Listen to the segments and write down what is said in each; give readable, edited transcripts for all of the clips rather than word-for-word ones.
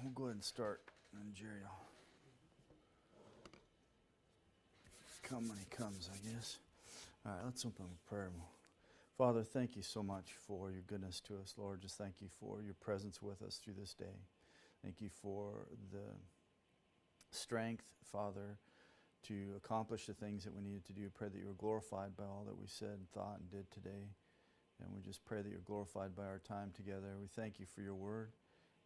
we'll go ahead and start, and Jerry will come when he comes, I guess. All right, let's open with prayer. Father, thank you so much for your goodness to us, Lord. Just thank you for your presence with us through this day. Thank you for the strength, Father, to accomplish the things that we needed to do. Pray that you were glorified by all that we said, thought, and did today. And we just pray that you're glorified by our time together. We thank you for your word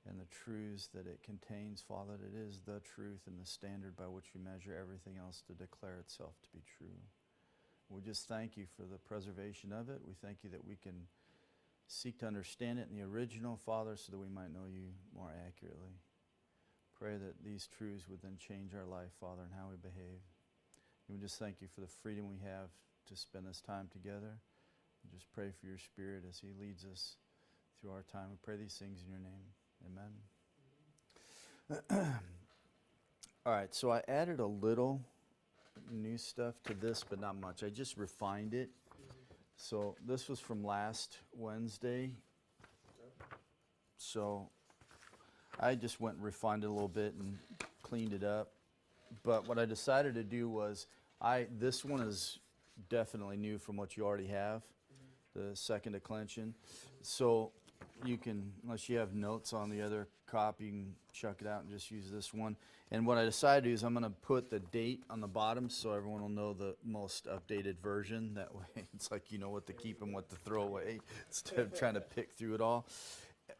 and the truths that it contains, Father. That it is the truth and the standard by which we measure everything else to declare itself to be true. We just thank you for the preservation of it. We thank you that we can seek to understand it in the original, Father, so that we might know you more accurately. Pray that these truths would then change our life, Father, and how we behave. And we just thank you for the freedom we have to spend this time together. We just pray for your Spirit as he leads us through our time. We pray these things in your name. Amen. All right, so I added a little new stuff to this, but not much. I just refined it. So this was from last Wednesday. So I just went and refined it a little bit and cleaned it up. But what I decided to do was, this one is definitely new from what you already have, the second declension. So you can, unless you have notes on the other copy, you can chuck it out and just use this one. And what I decided to do is I'm going to put the date on the bottom so everyone will know the most updated version. That way it's like you know what to keep and what to throw away instead of trying to pick through it all.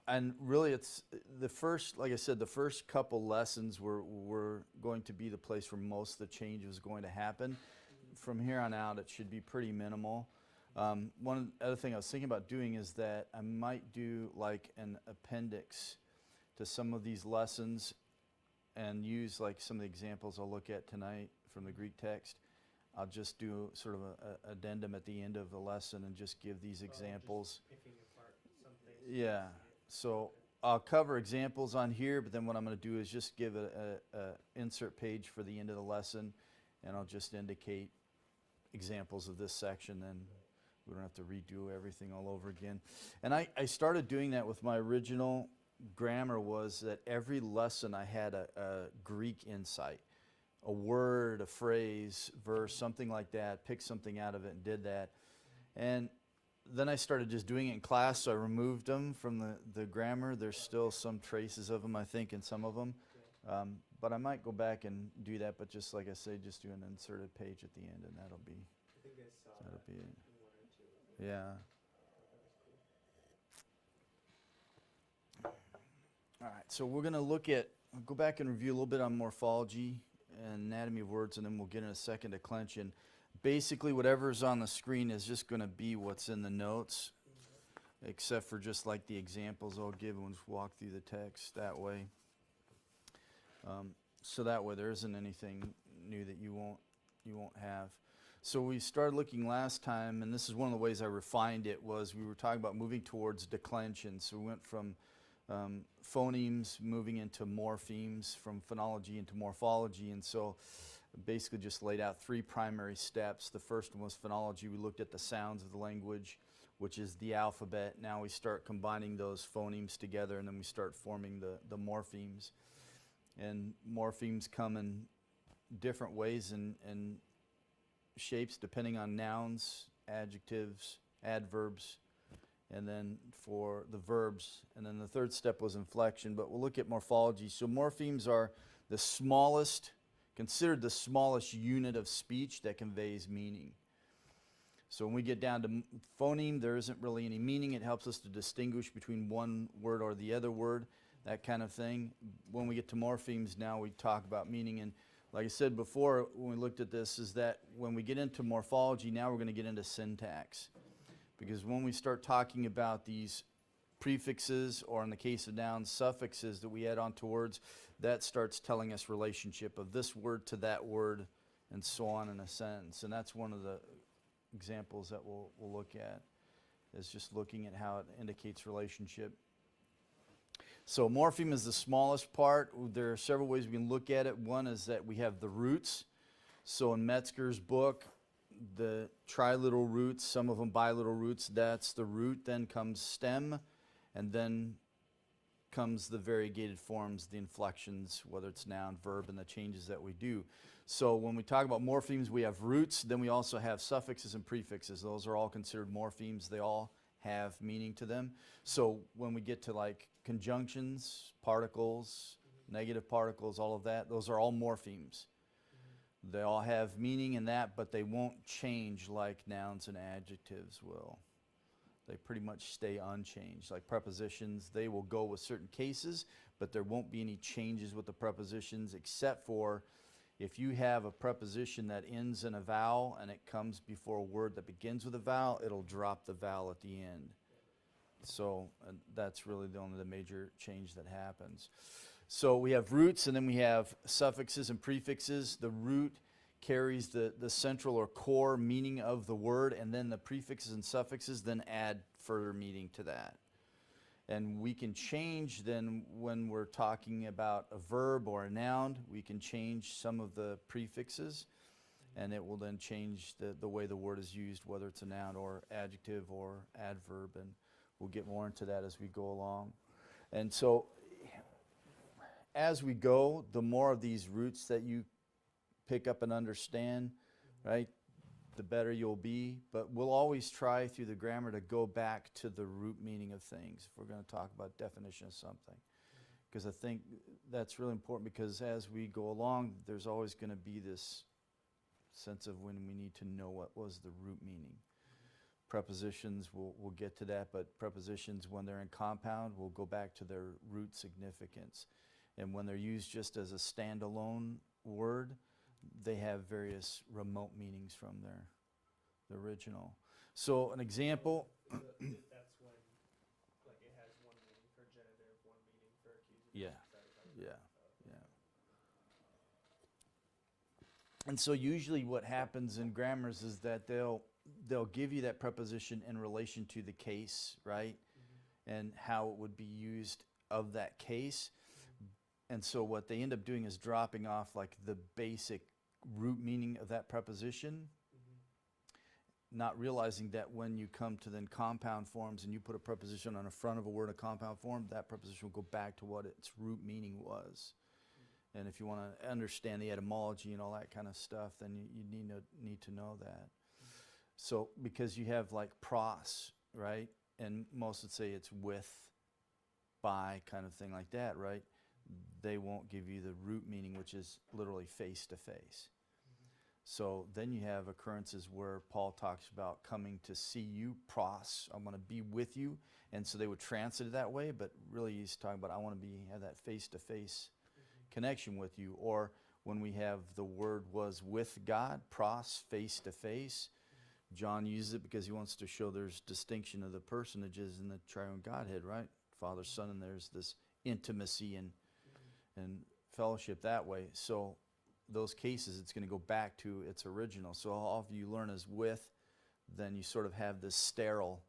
And really it's the first, like I said, the first couple lessons were going to be the place where most of the change was going to happen. From here on out it should be pretty minimal. One other thing I was thinking about doing is that I might do like an appendix to some of these lessons and use like some of the examples I'll look at tonight from the Greek text. I'll just do sort of an addendum at the end of the lesson and just give these examples. Just picking apart some things. Yeah, so I'll cover examples on here, but then what I'm going to do is just give a insert page for the end of the lesson, and I'll just indicate examples of this section. Then we don't have to redo everything all over again. And I started doing that with my original grammar, was that every lesson I had a Greek insight, a word, a phrase, verse, something like that, picked something out of it and did that. And then I started just doing it in class, so I removed them from the grammar. There's still some traces of them, I think, in some of them. But I might go back and do that, but just like I say, just do an inserted page at the end, and that'll be, I think I saw that'll that be it. in one or two. Yeah. That was cool. All right, so we're going to go back and review a little bit on morphology and anatomy of words, and then we'll get in a second declension. Basically, whatever's on the screen is just going to be what's in the notes, except for just like the examples I'll give and just walk through the text that way. So that way there isn't anything new that you won't have. So we started looking last time, and this is one of the ways I refined it, was we were talking about moving towards declension. So we went from phonemes moving into morphemes, from phonology into morphology, and so basically just laid out three primary steps. The first one was phonology. We looked at the sounds of the language, which is the alphabet. Now we start combining those phonemes together, and then we start forming the morphemes. And morphemes come in different ways and shapes depending on nouns, adjectives, adverbs, and then for the verbs. And then the third step was inflection, but we'll look at morphology. So morphemes are the smallest, considered the smallest unit of speech that conveys meaning. So when we get down to phoneme, there isn't really any meaning. It helps us to distinguish between one word or the other word, that kind of thing. When we get to morphemes, now we talk about meaning. And like I said before when we looked at this, is that when we get into morphology, now we're going to get into syntax. Because when we start talking about these prefixes, or in the case of nouns, suffixes that we add onto words, that starts telling us relationship of this word to that word, and so on in a sentence. And that's one of the examples that we'll look at, is just looking at how it indicates relationship. So morpheme is the smallest part. There are several ways we can look at it. One is that we have the roots. So in Metzger's book, the triliteral roots, some of them biliteral roots, that's the root. Then comes stem, and then comes the variegated forms, the inflections, whether it's noun, verb, and the changes that we do. So when we talk about morphemes, we have roots, then we also have suffixes and prefixes. Those are all considered morphemes. They all have meaning to them. So when we get to like conjunctions, particles, negative particles, all of that, those are all morphemes. They all have meaning in that, but they won't change like nouns and adjectives will. They pretty much stay unchanged. Like prepositions, they will go with certain cases, but there won't be any changes with the prepositions except for if you have a preposition that ends in a vowel and it comes before a word that begins with a vowel, it'll drop the vowel at the end. So that's really the major change that happens. So we have roots and then we have suffixes and prefixes. The root carries the central or core meaning of the word, and then the prefixes and suffixes then add further meaning to that. And we can change then when we're talking about a verb or a noun, we can change some of the prefixes, and it will then change the way the word is used, whether it's a noun or adjective or adverb, and we'll get more into that as we go along. And so as we go, the more of these roots that you pick up and understand, right, the better you'll be. But we'll always try through the grammar to go back to the root meaning of things if we're going to talk about definition of something. Because I think that's really important, because as we go along, there's always going to be this sense of when we need to know what was the root meaning. Prepositions, we'll get to that, but prepositions, when they're in compound, will go back to their root significance. And when they're used just as a standalone word, they have various remote meanings from the original. So an example. If that's when, like, it has one meaning for genitive, one meaning for accusative. Yeah. And so usually what happens in grammars is that they'll give you that preposition in relation to the case, right? And how it would be used of that case. And so what they end up doing is dropping off like the basic root meaning of that preposition, not realizing that when you come to then compound forms and you put a preposition on the front of a word in compound form, that preposition will go back to what its root meaning was. And if you want to understand the etymology and all that kind of stuff, then you need to know that. So because you have like pros, right? And most would say it's with, by kind of thing like that, right? They won't give you the root meaning, which is literally face to face. So then you have occurrences where Paul talks about coming to see you, pros, I want to be with you. And so they would translate it that way, but really he's talking about I want to have that face to face connection with you. Or when we have the word was with God, pros, face to face. John uses it because he wants to show there's distinction of the personages in the triune Godhead, right? Father, Son, and there's this intimacy and fellowship that way. So those cases, it's going to go back to its original. So all of you learn as with, then you sort of have this sterile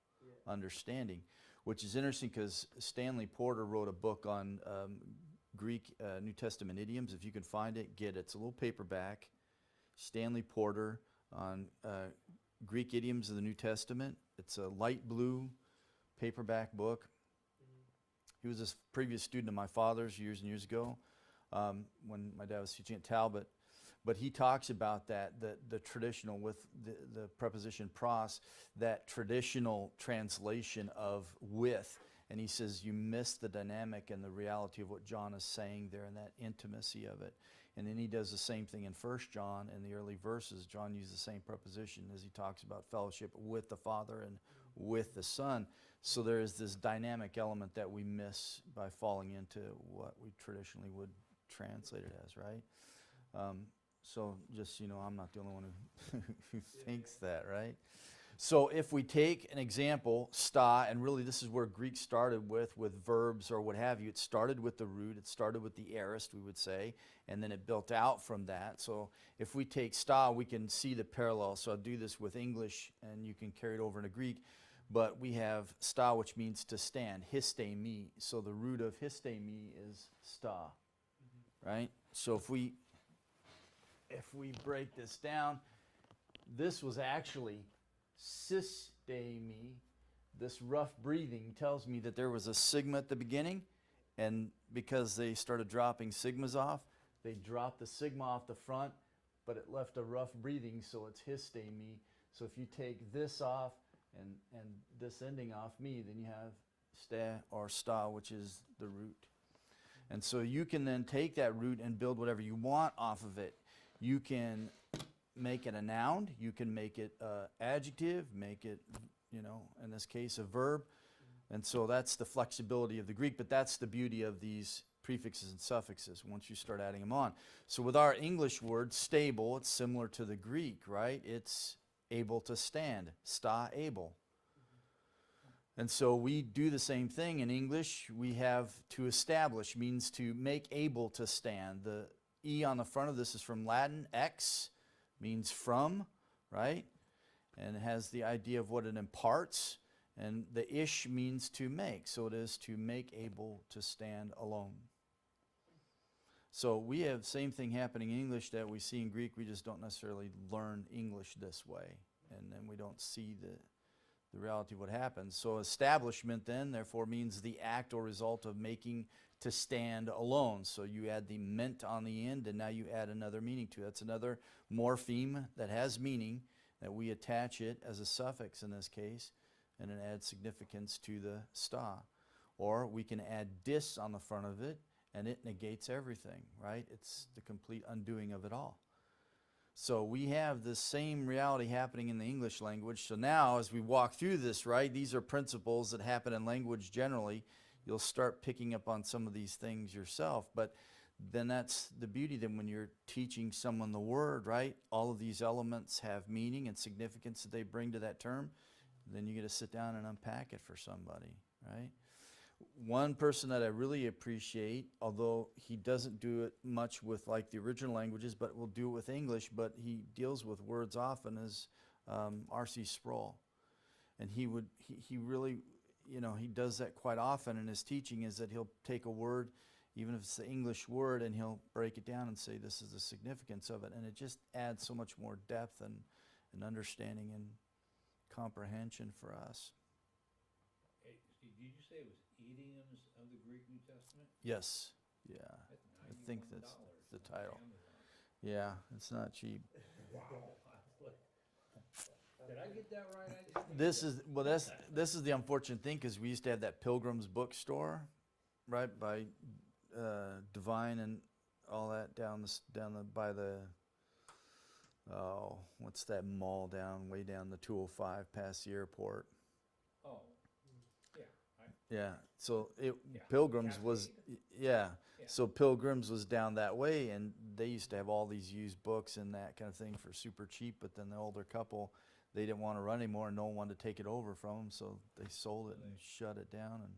understanding, which is interesting because Stanley Porter wrote a book on Greek New Testament idioms. If you can find it, get it. It's a little paperback. Stanley Porter on Greek idioms of the New Testament. It's a light blue paperback book. He was a previous student of my father's years and years ago when my dad was teaching at Talbot. But he talks about that, the traditional, with the preposition pros, that traditional translation of with. And he says you miss the dynamic and the reality of what John is saying there and that intimacy of it. And then he does the same thing in 1 John in the early verses. John uses the same preposition as he talks about fellowship with the Father and with the Son. So there is this dynamic element that we miss by falling into what we traditionally would translate it as, right? So just, I'm not the only one who thinks that, right? So if we take an example, sta, and really this is where Greek started with verbs or what have you. It started with the root. It started with the aorist, we would say, and then it built out from that. So if we take sta, we can see the parallel. So I'll do this with English, and you can carry it over into Greek. But we have sta, which means to stand, histemi. So the root of histemi is sta, right? So if we break this down, this was actually systemi. This rough breathing tells me that there was a sigma at the beginning And because they started dropping sigmas off, they dropped the sigma off the front, but it left a rough breathing, so it's histe me. So if you take this off and this ending off me, then you have sta or sta, which is the root. And so you can then take that root and build whatever you want off of it. You can make it a noun, you can make it an adjective, make it, in this case, a verb. And so that's the flexibility of the Greek, but that's the beauty of these prefixes and suffixes once you start adding them on. So with our English word, stable, it's similar to the Greek, right? It's able to stand, sta able. And so we do the same thing in English. We have to establish, means to make able to stand. The E on the front of this is from Latin. Ex means from, right? And it has the idea of what it imparts. And the ish means to make. So it is to make able to stand alone. So we have the same thing happening in English that we see in Greek. We just don't necessarily learn English this way. And then we don't see the reality of what happens. So establishment then, therefore, means the act or result of making to stand alone. So you add the ment on the end, and now you add another meaning to it. That's another morpheme that has meaning, that we attach it as a suffix in this case, and it adds significance to the sta. Or we can add dis on the front of it, and it negates everything, right? It's the complete undoing of it all. So we have the same reality happening in the English language. So now as we walk through this, right, these are principles that happen in language generally. You'll start picking up on some of these things yourself. But then that's the beauty then when you're teaching someone the word, right? All of these elements have meaning and significance that they bring to that term. Then you get to sit down and unpack it for somebody, right? One person that I really appreciate, although he doesn't do it much with like the original languages, but will do it with English, but he deals with words often, is R.C. Sproul. And he really, he does that quite often in his teaching, is that he'll take a word, even if it's the English word, and he'll break it down and say this is the significance of it. And it just adds so much more depth and understanding and comprehension for us. Hey, Steve, did you say it was idioms of the Greek New Testament? Yes. Yeah. That's I think that's $91 the on title. Amazon. Yeah, it's not cheap. Wow. Did I get that right? I just This is the unfortunate thing, because we used to have that Pilgrim's bookstore, right, by Divine and all that by the what's that mall way down the 205 past the airport. Oh, yeah. Yeah. So Yeah. Pilgrims was Yeah. So Pilgrims was down that way, and they used to have all these used books and that kind of thing for super cheap. But then the older couple, they didn't want to run anymore, and no one wanted to take it over from them, so they sold it and shut it down,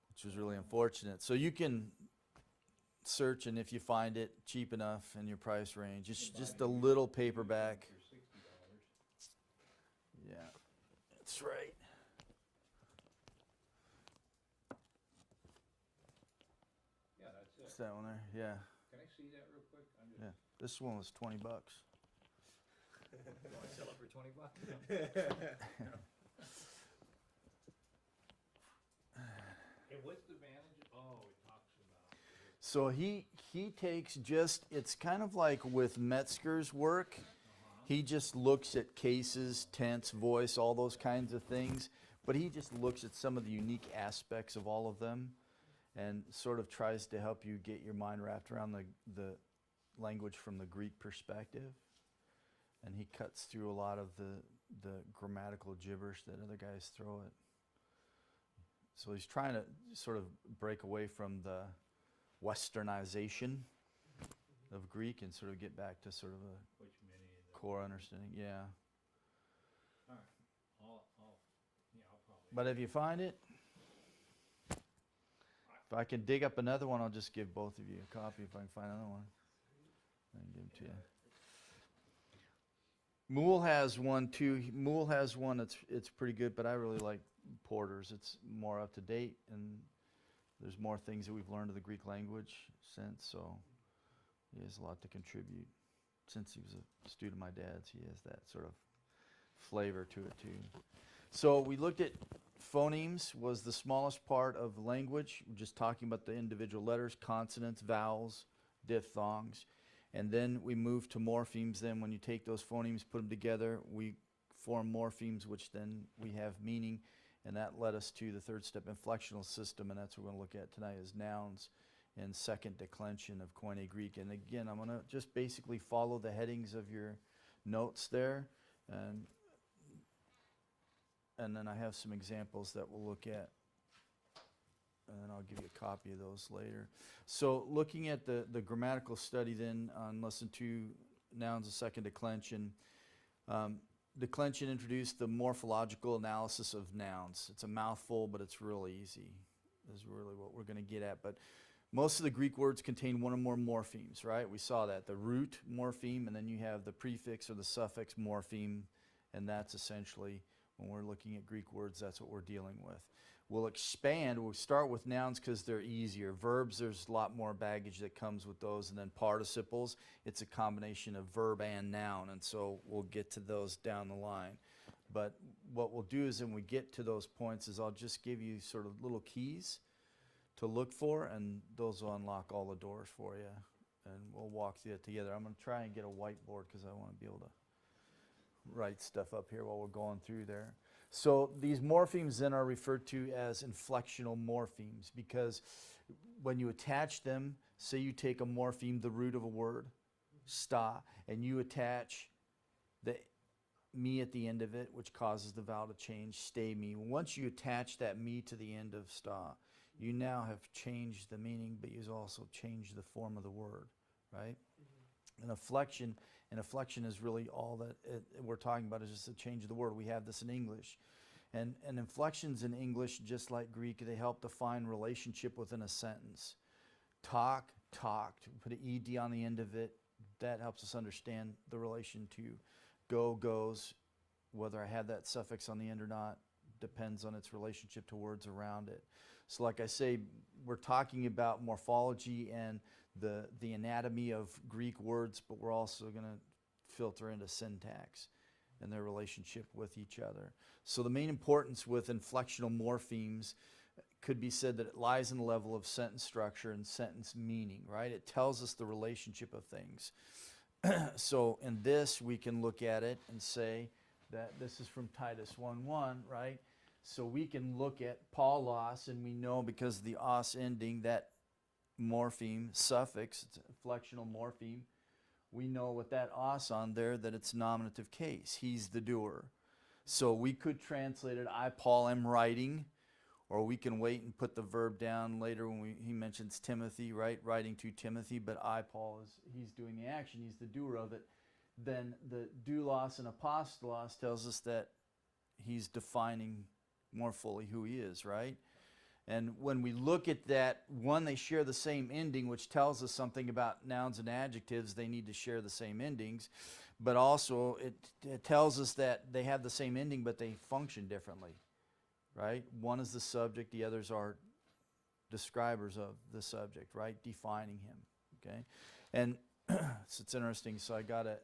which was really unfortunate. So you can search, and if you find it cheap enough in your price range, it's just a little paperback. For $60. Yeah, that's right. Yeah, that's it. It's that one there. Yeah, Can I see that real quick? I'm just, yeah. This one was $20. You want to sell it for $20? And what's the advantage? Oh, it talks about. So he takes it's kind of like with Metzger's work. He just looks at cases, tense, voice, all those kinds of things. But he just looks at some of the unique aspects of all of them and sort of tries to help you get your mind wrapped around the language from the Greek perspective. And he cuts through a lot of the grammatical gibberish that other guys throw at. So he's trying to sort of break away from the westernization of Greek and sort of get back to sort of a Which many of the. core understanding. Yeah. All right. I'll probably. But if you find it, if I can dig up another one, I'll just give both of you a copy if I can find another one. I can give them to you. Moole has one too. Moole has one it's pretty good, but I really like Porter's. It's more up to date, and there's more things that we've learned of the Greek language since, so he has a lot to contribute. Since he was a student of my dad's, he has that sort of flavor to it too. So we looked at phonemes was the smallest part of language. We're just talking about the individual letters, consonants, vowels, diphthongs. And then we moved to morphemes. Then when you take those phonemes, put them together, we form morphemes, which then we have meaning. And that led us to the third step, inflectional system. And that's what we're going to look at tonight is nouns and second declension of Koine Greek. And again, I'm going to just basically follow the headings of your notes there. And then I have some examples that we'll look at. And then I'll give you a copy of those later. So looking at the grammatical study then on lesson 2, nouns of second declension. Declension introduced the morphological analysis of nouns. It's a mouthful, but it's really easy. Is really what we're going to get at. But most of the Greek words contain one or more morphemes, right? We saw that. The root morpheme, and then you have the prefix or the suffix morpheme, and that's essentially, when we're looking at Greek words, that's what we're dealing with. We'll expand. We'll start with nouns because they're easier. Verbs, there's a lot more baggage that comes with those. And then participles, it's a combination of verb and noun. And so we'll get to those down the line. But what we'll do is when we get to those points is I'll just give you sort of little keys to look for, and those will unlock all the doors for you. And we'll walk through it together. I'm going to try and get a whiteboard because I want to be able to write stuff up here while we're going through there. So these morphemes then are referred to as inflectional morphemes because when you attach them, say you take a morpheme, the root of a word, sta, and you attach the me at the end of it, which causes the vowel to change, stay me. Once you attach that me to the end of sta, you now have changed the meaning, but you've also changed the form of the word, right? An inflection is really all that we're talking about is just a change of the word. We have this in English. And inflections in English, just like Greek, they help define relationship within a sentence. Talk, talked, put an ed on the end of it. That helps us understand the relation to go, goes. Whether I have that suffix on the end or not depends on its relationship to words around it. So like I say, we're talking about morphology and the anatomy of Greek words, but we're also going to filter into syntax and their relationship with each other. So the main importance with inflectional morphemes could be said that it lies in the level of sentence structure and sentence meaning, right? It tells us the relationship of things. So in this, we can look at it and say that this is from Titus 1:1, right? So we can look at Paulos, and we know because of the os ending, that morpheme suffix, it's an inflectional morpheme, we know with that os on there that it's nominative case. He's the doer. So we could translate it, I, Paul, am writing, or we can wait and put the verb down later when he mentions Timothy, right? Writing to Timothy, but I, Paul, he's doing the action. He's the doer of it. Then the doulos and apostolos tells us that he's defining more fully who he is, right? And when we look at that, one, they share the same ending, which tells us something about nouns and adjectives. They need to share the same endings. But also, it tells us that they have the same ending, but they function differently, right? One is the subject, the others are describers of the subject, right? Defining him, okay? And so it's interesting. So I got a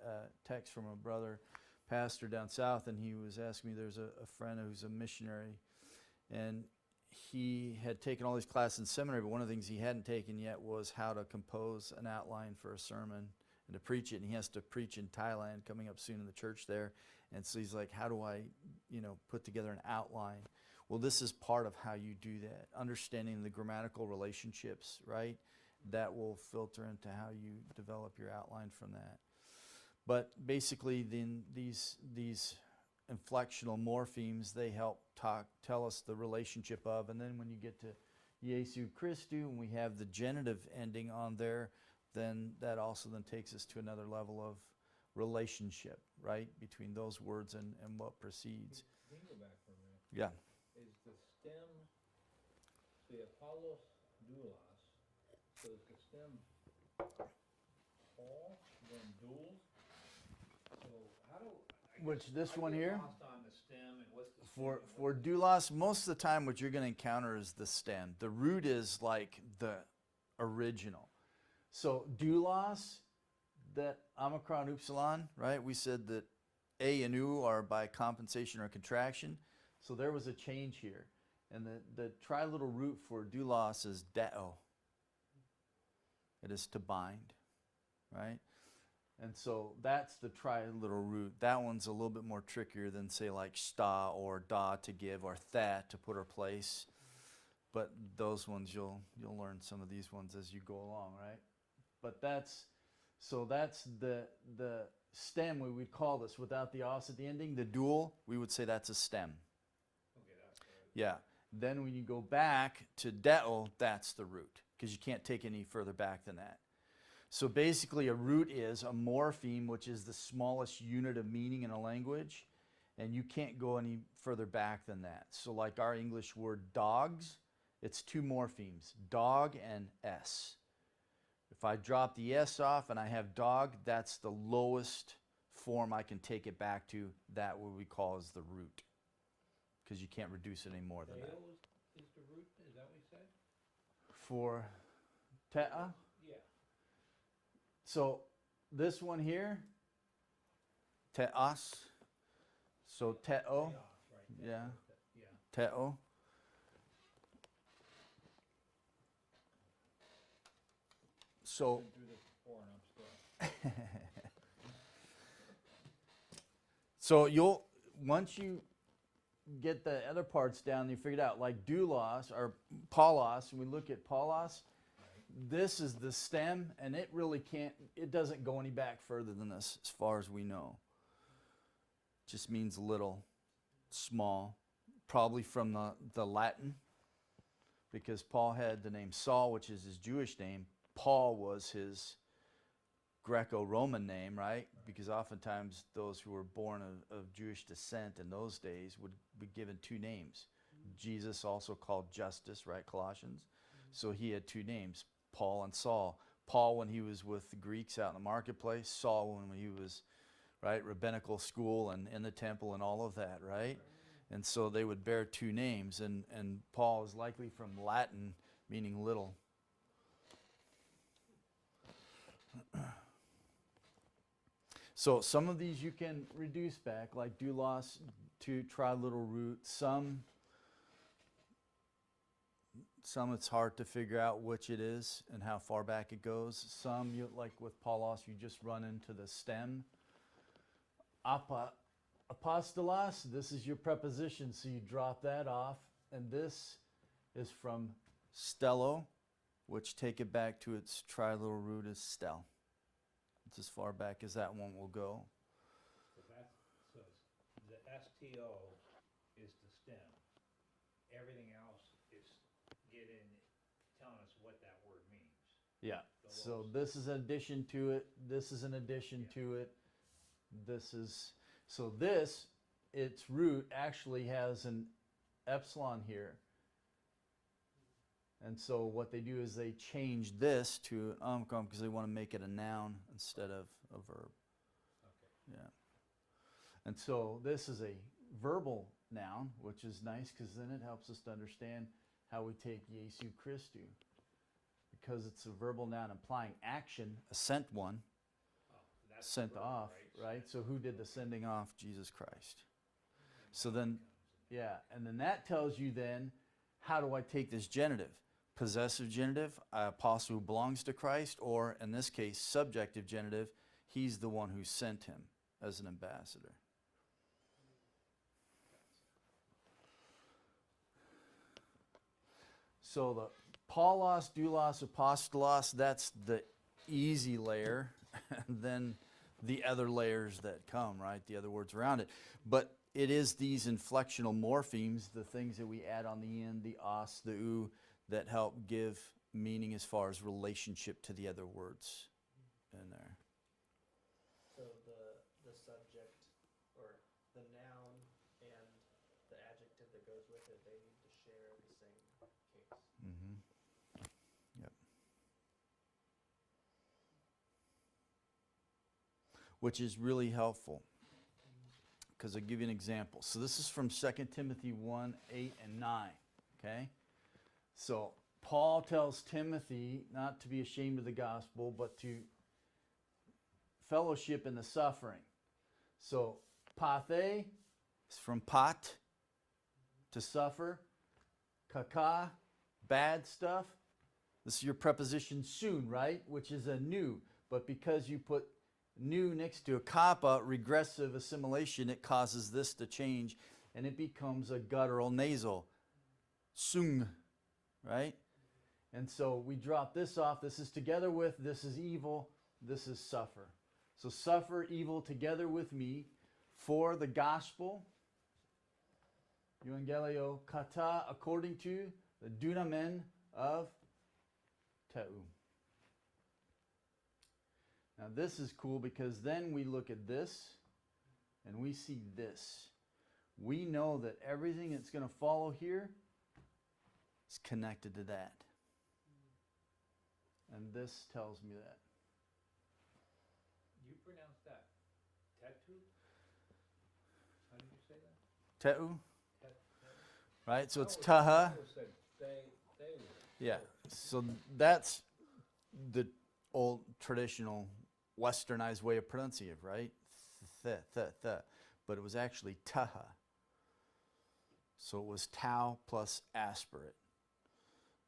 text from a brother pastor down south, and he was asking me, there's a friend who's a missionary, and he had taken all these classes in seminary, but one of the things he hadn't taken yet was how to compose an outline for a sermon and to preach it. And he has to preach in Thailand coming up soon in the church there. And so he's like, how do I, put together an outline? Well, this is part of how you do that. Understanding the grammatical relationships, right? That will filter into how you develop your outline from that. But basically, then these inflectional morphemes, they help tell us the relationship of, and then when you get to Jesu Christu, and we have the genitive ending on there, then that also then takes us to another level of relationship, right, between those words and what precedes. Can you go back for a minute? Yeah. Is the stem, the Apollos doulos, so is the stem Paul, then dual? So how do, I Which, guess this I one get here? lost on the stem and what's the stem For and what's the- doulos, most of the time what you're going to encounter is the stem. The root is like the original. So doulos, that omicron upsilon, right? We said that A and U are by compensation or contraction. So there was a change here. And the triliteral root for doulos is deo. It is to bind, right? And so that's the triliteral root. That one's a little bit more trickier than, say, like sta or da, to give, or that, to put or place. But those ones, you'll learn some of these ones as you go along, right? But that's the stem, we would call this, without the os at the ending, the dual, we would say that's a stem. Okay, that's good. Yeah. Then when you go back to deo, that's the root, because you can't take any further back than that. So basically a root is a morpheme, which is the smallest unit of meaning in a language, and you can't go any further back than that. So like our English word dogs, it's two morphemes, dog and s. If I drop the s off and I have dog, that's the lowest form I can take it back to. That what we call is the root, because you can't reduce it any more than that. Is the root, is that what you said? For tea, Yeah. so this one here, teos, so teo, Chaos, right. yeah, Yeah. teo. So Been through this before and I'm still. so you'll, once you get the other parts down, you figure it out, like doulos or paulos, and we look at paulos, this is the stem, and it really can't, it doesn't go any back further than this as far as we know. Just means little, small, probably from the Latin, because Paul had the name Saul, which is his Jewish name. Paul was his Greco-Roman name, right? Because oftentimes those who were born of Jewish descent in those days would be given two names. Jesus also called Justus, right? Colossians. So he had two names, Paul and Saul. Paul when he was with the Greeks out in the marketplace, Saul when he was, right, rabbinical school and in the temple and all of that, right? And so they would bear two names, and Paul is likely from Latin, meaning little. So some of these you can reduce back, like doulos to triliteral root. Some it's hard to figure out which it is and how far back it goes. Some, you, like with paulos, you just run into the stem. Apostolos, this is your preposition, so you drop that off. And this is from stello, which take it back to its triliteral root is stel. It's as far back as that one will go. So the STO is the stem. Everything else is telling us what that word means. Yeah. So this is an addition to it. This is an addition to it. This is, so this, its root actually has an epsilon here. And so what they do is they change this to an because they want to make it a noun instead of a verb. Okay. Yeah. And so this is a verbal noun, which is nice because then it helps us to understand how we take Jesu Christu. Because it's a verbal noun implying action, a sent one, That's sent the verb, off, right? So who did the sending off? Jesus Christ. So then, yeah, and then that tells you then, how do I take this genitive? Possessive genitive, apostle who belongs to Christ, or in this case, subjective genitive, he's the one who sent him as an ambassador. So the paulos, doulos, apostolos, that's the easy layer, and then the other layers that come, right? The other words around it. But it is these inflectional morphemes, the things that we add on the end, the os, the u, that help give meaning as far as relationship to the other words in there. So the subject or the noun and the adjective that goes with it, they need to share the same case. Mm-hmm. Yep. Which is really helpful, because I'll give you an example. So this is from 2 Timothy 1, 8 and 9, okay? So Paul tells Timothy not to be ashamed of the gospel, but to fellowship in the suffering. So pathe is from pat, to suffer. Kaka, bad stuff. This is your preposition soon, right? Which is a new. But because you put new next to a kappa, regressive assimilation, it causes this to change and it becomes a guttural nasal. Sung, right? And so we drop this off. This is together with, this is evil, this is suffer. So suffer evil together with me for the gospel. Euangelio kata, according to the dunamen of Teu. Now this is cool because then we look at this and we see this. We know that everything that's going to follow here is connected to that. And this tells me that. You pronounce that tattoo? How did you say that? Teu, right? So it's I taha. always said they were. Yeah. So that's the old traditional westernized way of pronouncing it, right? Th. But it was actually taha. So it was tau plus aspirate.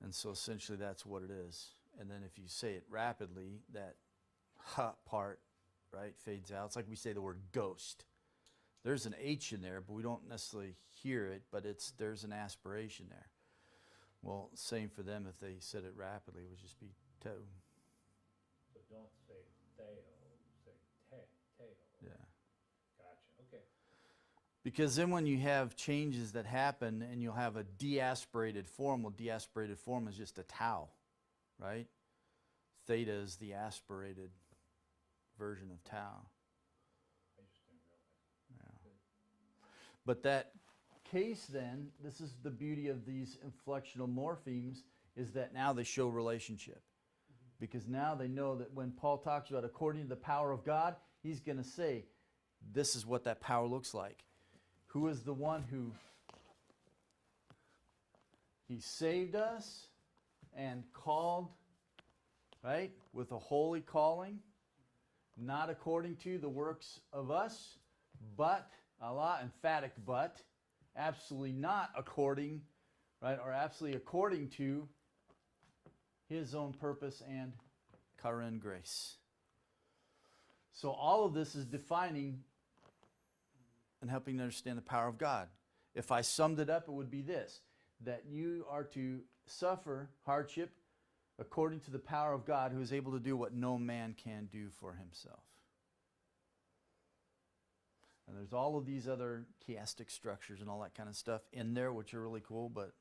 And so essentially that's what it is. And then if you say it rapidly, that ha part, right, fades out. It's like we say the word ghost. There's an H in there, but we don't necessarily hear it, but there's an aspiration there. Well, same for them if they said it rapidly, it would just be tau. So don't say theo, say teo. Yeah. Gotcha, okay. Because then when you have changes that happen and you'll have a deaspirated form, well, deaspirated form is just a tau, right? Theta is the aspirated version of tau. I just didn't realize. Yeah. But that case then, this is the beauty of these inflectional morphemes, is that now they show relationship. Because now they know that when Paul talks about according to the power of God, he's going to say, this is what that power looks like. Who is the one who he saved us and called, right, with a holy calling, not according to the works of us, but, Allah, emphatic but, absolutely not according, right, or absolutely according to his own purpose and Karen grace. So all of this is defining and helping to understand the power of God. If I summed it up, it would be this, that you are to suffer hardship according to the power of God, who is able to do what no man can do for himself. And there's all of these other chiastic structures and all that kind of stuff in there, which are really cool. But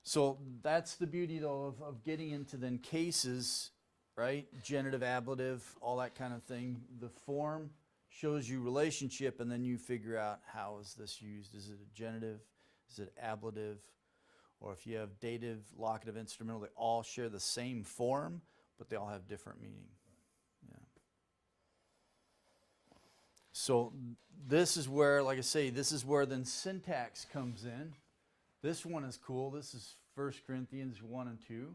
so that's the beauty, though, of getting into then cases, right? Genitive, ablative, all that kind of thing. The form shows you relationship, and then you figure out how is this used. Is it a genitive? Is it ablative? Or if you have dative, locative, instrumental, they all share the same form, but they all have different meaning. Yeah. So this is where, like I say, this is where then syntax comes in. This one is cool. This is 1 Corinthians 1 and 2.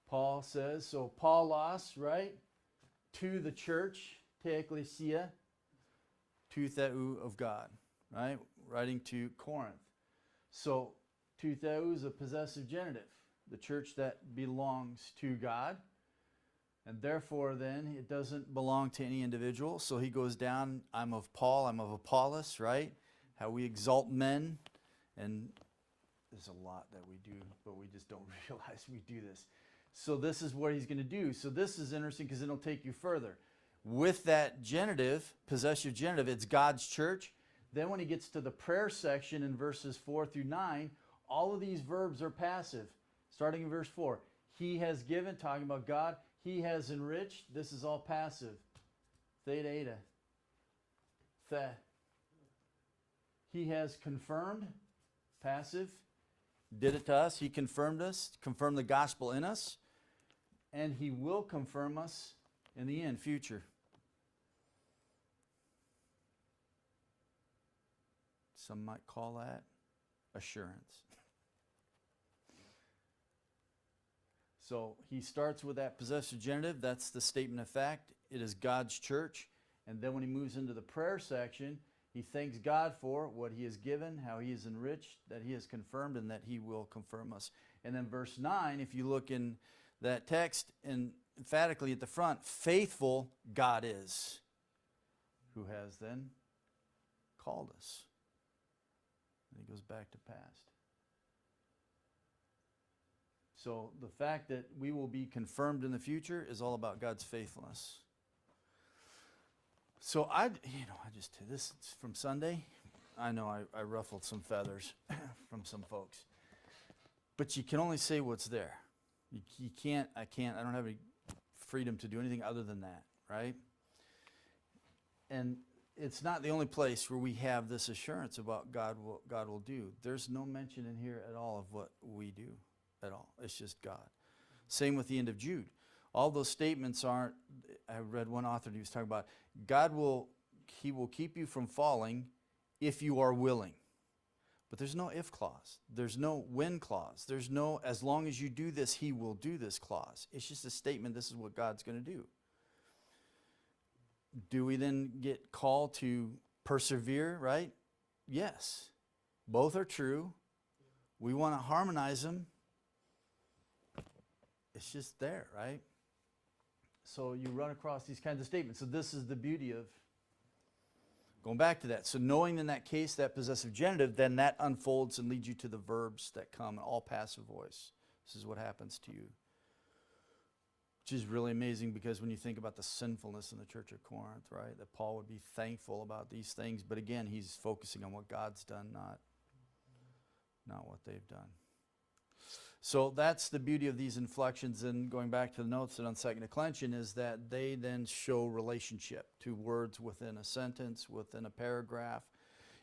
Paul says, so Paulos, right, to the church, te ecclesia, to Theou of God, right, writing to Corinth. So to Theou is a possessive genitive, the church that belongs to God. And therefore, then, it doesn't belong to any individual. So he goes down, I'm of Paul, I'm of Apollos, right? How we exalt men. And there's a lot that we do, but we just don't realize we do this. So this is what he's going to do. So this is interesting because it'll take you further. With that genitive, possessive genitive, it's God's church. Then when he gets to the prayer section in verses 4 through 9, all of these verbs are passive. Starting in verse 4, he has given, talking about God. He has enriched. This is all passive. Theta, eta. The. He has confirmed. Passive. Did it to us. He confirmed us. Confirmed the gospel in us. And he will confirm us in the end, future. Some might call that assurance. So he starts with that possessive genitive. That's the statement of fact. It is God's church. And then when he moves into the prayer section, He thanks God for what he has given, how he has enriched, that he has confirmed, and that he will confirm us. And then verse 9, if you look in that text, and emphatically at the front, faithful God is, who has then called us. And he goes back to past. So the fact that we will be confirmed in the future is all about God's faithfulness. So this is from Sunday. I know I ruffled some feathers from some folks. But you can only say what's there. You can't, I don't have any freedom to do anything other than that, right? And it's not the only place where we have this assurance about God will do. There's no mention in here at all of what we do at all. It's just God. Same with the end of Jude. All those statements aren't, I read one author, he was talking about, he will keep you from falling if you are willing. But there's no if clause. There's no when clause. There's no, as long as you do this, he will do this clause. It's just a statement, this is what God's going to do. Do we then get called to persevere, right? Yes. Both are true. We want to harmonize them. It's just there, right? So you run across these kinds of statements. So this is the beauty of going back to that. So knowing in that case that possessive genitive, then that unfolds and leads you to the verbs that come, all passive voice. This is what happens to you. Which is really amazing because when you think about the sinfulness in the church of Corinth, right, that Paul would be thankful about these things. But again, he's focusing on what God's done, not what they've done. So that's the beauty of these inflections. And going back to the notes and on second declension is that they then show relationship to words within a sentence, within a paragraph.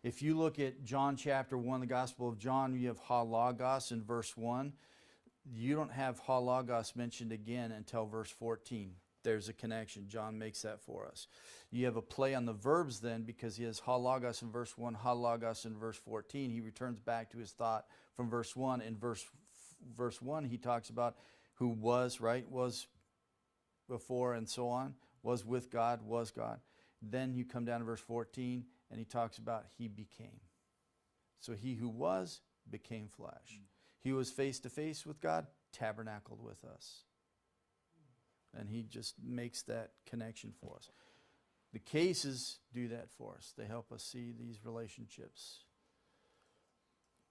If you look at John chapter 1, the Gospel of John, you have ha logos in verse 1. You don't have ha logos mentioned again until verse 14. There's a connection. John makes that for us. You have a play on the verbs then because he has ha logos in verse 1, ha logos in verse 14. He returns back to his thought from verse 1. In verse 1, he talks about who was, right, was before and so on, was with God, was God. Then you come down to verse 14 and he talks about he became. So he who was became flesh. He was face to face with God, tabernacled with us. And he just makes that connection for us. The cases do that for us. They help us see these relationships.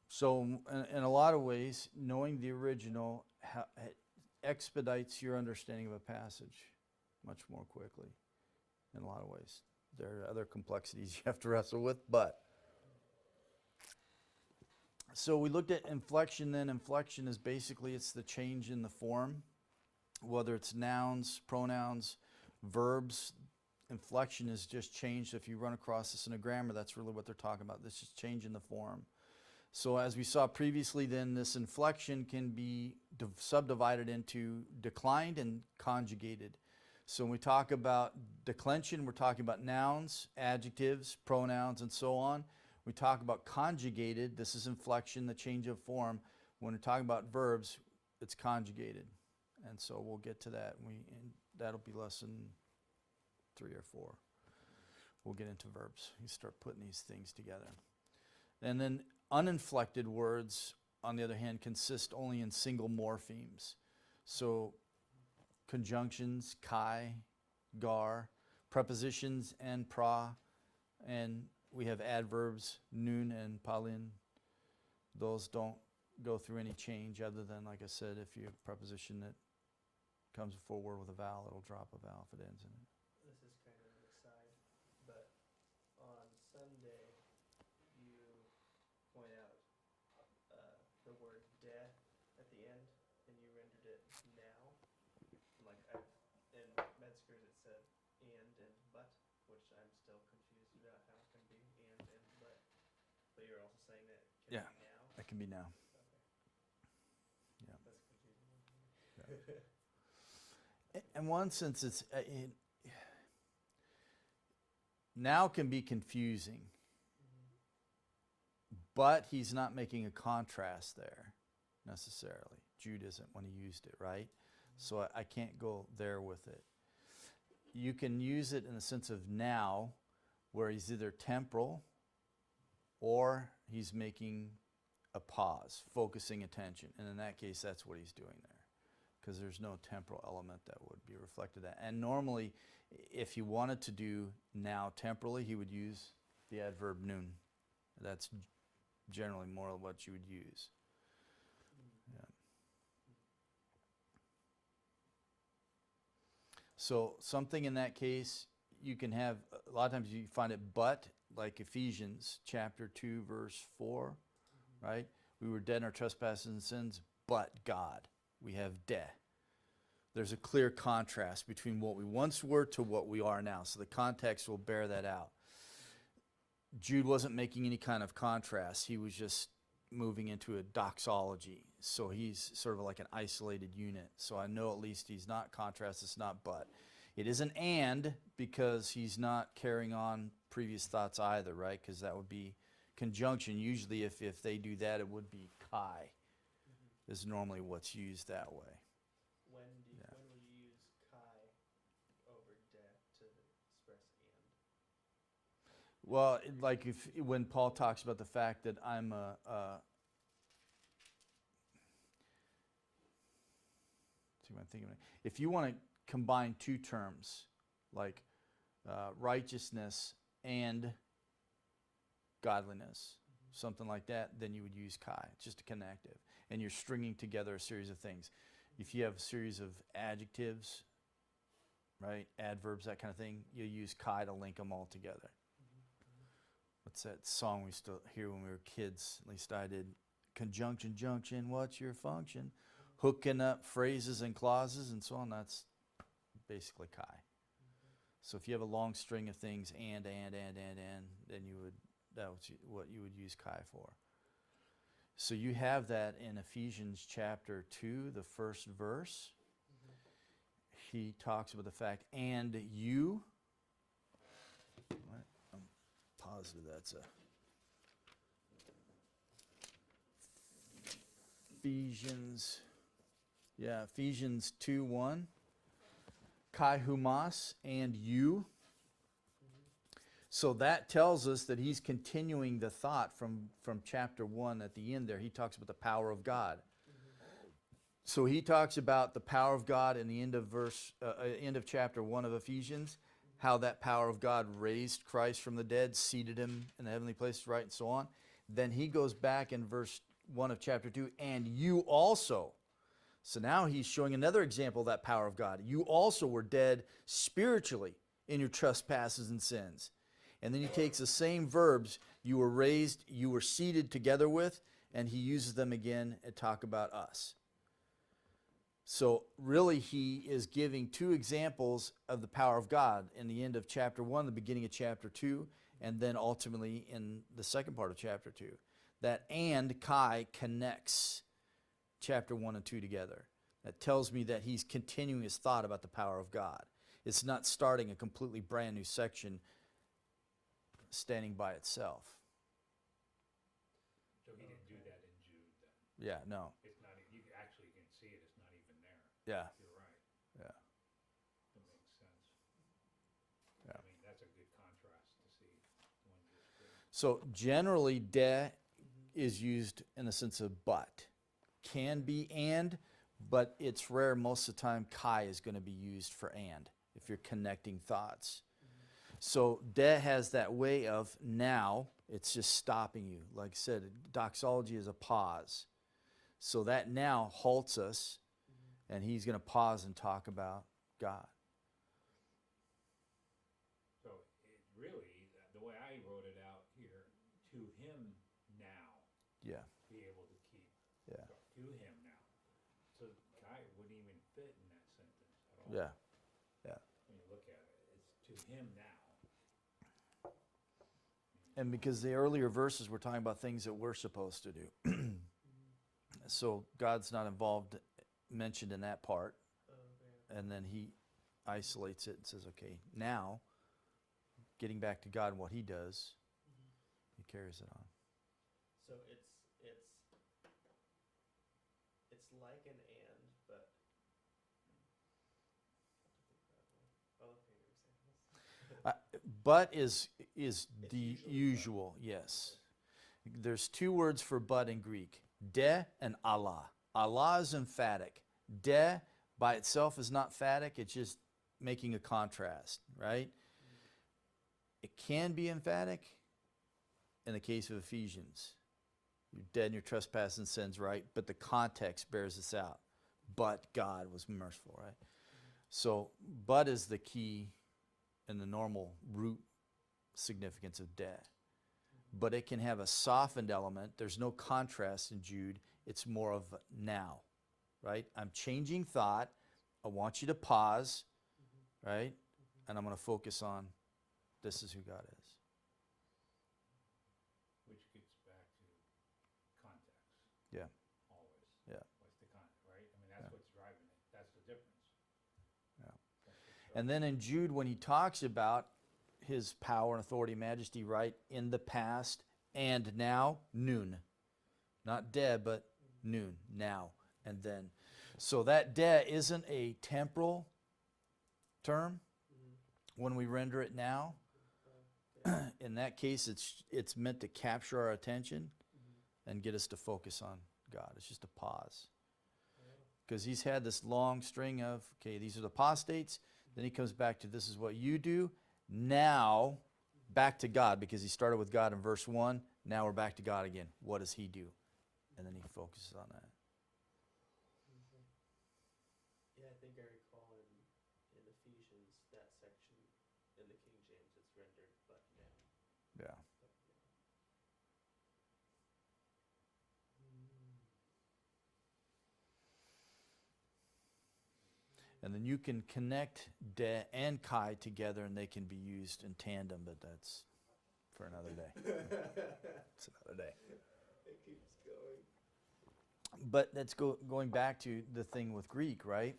So in a lot of ways, knowing the original expedites your understanding of a passage much more quickly in a lot of ways. There are other complexities you have to wrestle with, but. So we looked at inflection then. Inflection is basically, it's the change in the form, whether it's nouns, pronouns, verbs. Inflection is just changed. If you run across this in a grammar, that's really what they're talking about. This is change in the form. So as we saw previously, then this inflection can be subdivided into declined and conjugated. So when we talk about declension, we're talking about nouns, adjectives, pronouns, and so on. We talk about conjugated. This is inflection, the change of form. When we're talking about verbs, it's conjugated. And so we'll get to that. And that'll be lesson 3 or 4. We'll get into verbs. You start putting these things together. And then uninflected words, on the other hand, consist only in single morphemes. So conjunctions, kai, gar, prepositions, and pra, and we have adverbs, nun and palin. Those don't go through any change other than, like I said, if you have a preposition that comes before a word with a vowel, it'll drop a vowel if it ends in it. This is kind of an aside, but on Sunday, you point out the word de at the end, and you rendered it now. Like in Metzger's it said and but, which I'm still confused about how it can be and but. But you're also saying that it can be now? That can be now. Okay. Yeah. That's confusing. In one sense, it's now can be confusing, but he's not making a contrast there necessarily. Jude isn't when he used it, right? So I can't go there with it. You can use it in the sense of now, where he's either temporal or he's making a pause, focusing attention. And in that case, that's what he's doing there, because there's no temporal element that would be reflected that. And normally, if he wanted to do now temporally, he would use the adverb nun. That's generally more of what you would use. Yeah. So something in that case, you can have, a lot of times you find it but, like Ephesians chapter 2, verse 4, right? We were dead in our trespasses and sins, but God. We have de. There's a clear contrast between what we once were to what we are now. So the context will bear that out. Jude wasn't making any kind of contrast. He was just moving into a doxology. So he's sort of like an isolated unit. So I know at least he's not contrast, it's not but. It is an and, because he's not carrying on previous thoughts either, right? Because that would be conjunction. Usually if they do that, it would be kai. Is normally what's used that way. When will you use kai over de to express and? Well, like when Paul talks about the fact that I'm see what I'm thinking of. If you want to combine two terms, like righteousness and godliness, something like that, then you would use kai. It's just a connective. And you're stringing together a series of things. If you have a series of adjectives, right, adverbs, that kind of thing, you use kai to link them all together. What's that song we used to hear when we were kids? At least I did. Conjunction, junction, what's your function? Hooking up phrases and clauses and so on. That's basically kai. So if you have a long string of things, and, then that's what you would use kai for. So you have that in Ephesians chapter 2, the first verse. He talks about the fact, and you. What? I'm positive that's Ephesians 2:1. Kai humas, and you. So that tells us that he's continuing the thought from chapter 1 at the end there. He talks about the power of God. So he talks about the power of God in the end of chapter 1 of Ephesians, how that power of God raised Christ from the dead, seated him in the heavenly places, right, and so on. Then he goes back in verse 1 of chapter 2, and you also. So now he's showing another example of that power of God. You also were dead spiritually in your trespasses and sins. And then he takes the same verbs, you were raised, you were seated together with, and he uses them again to talk about us. So really he is giving two examples of the power of God in the end of chapter 1, the beginning of chapter 2, and then ultimately in the second part of chapter 2. That and kai connects chapter 1 and 2 together. That tells me that he's continuing his thought about the power of God. It's not starting a completely brand new section standing by itself. So he didn't do that in Jude then? Yeah, no. It's not, you actually can see it, it's not even there. Yeah. You're right. Yeah. That makes sense. Yeah. I mean, that's a good contrast to see one just good. So generally, de is used in the sense of but. Can be and, but it's rare most of the time kai is going to be used for and, if you're connecting thoughts. So de has that way of now, it's just stopping you. Like I said, doxology is a pause. So that now halts us, and he's going to pause and talk about God. So it really, the way I wrote it out here, to him now, Yeah. be able to keep. Yeah. So, to him now. So Kai wouldn't even fit in that sentence at all. Yeah. Yeah. When you look at it, it's to him now. And because the earlier verses were talking about things that we're supposed to do. So God's not mentioned in that part. And then he isolates it and says, okay, now, getting back to God and what he does, he carries it on. So it's like an and, but okay, you were saying this. But is the usual, yes. There's two words for but in Greek, de and Allah. Allah is emphatic. De by itself is not emphatic, it's just making a contrast, right? It can be emphatic in the case of Ephesians. You're dead in your trespasses and sins, right? But the context bears this out. But God was merciful, right? So, but is the key in the normal root significance of de. But it can have a softened element. There's no contrast in Jude. It's more of now, right? I'm changing thought. I want you to pause, right? And I'm going to focus on this is who God is. Which gets back to context. Yeah. Always. Yeah. What's the context, right? I mean, that's what's driving it. That's the difference. Yeah. That's what's And driving then in Jude, when he talks about his power and authority, majesty, right, in the past and now, noon. Not de, but noon, now and then. So that de isn't a temporal term when we render it now. In that case, it's meant to capture our attention and get us to focus on God. It's just a pause. Because he's had this long string of, okay, these are the apostates. Then he comes back to this is what you do. Now, back to God, because he started with God in verse 1. Now we're back to God again. What does he do? And then he focuses on that. Yeah, I think I recall in Ephesians, that section in the King James, it's rendered but now. Yeah. But now. And then you can connect de and kai together and they can be used in tandem, but that's for another day. It's another day. It keeps going. But that's going back to the thing with Greek, right?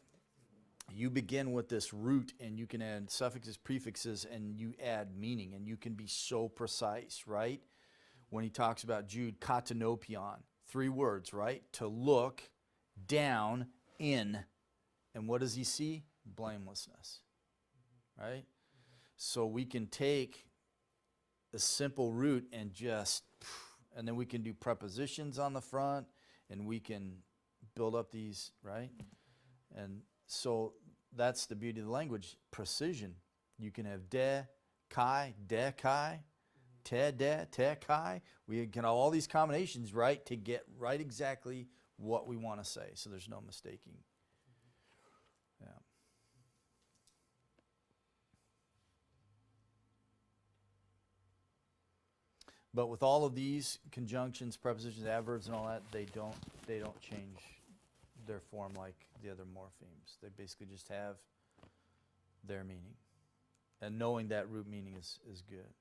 You begin with this root and you can add suffixes, prefixes, and you add meaning, and you can be so precise, right? When he talks about Jude, katanopion, 3 words, right? To look down in. And what does he see? Blamelessness, right? So we can take a simple root and and then we can do prepositions on the front, and we can build up these, right? And so that's the beauty of the language, precision. You can have de kai, te de, te kai. We can have all these combinations, right, to get right exactly what we want to say. So there's no mistaking. Yeah. But with all of these conjunctions, prepositions, adverbs, and all that, they don't change their form like the other morphemes. They basically just have their meaning. And knowing that root meaning is good.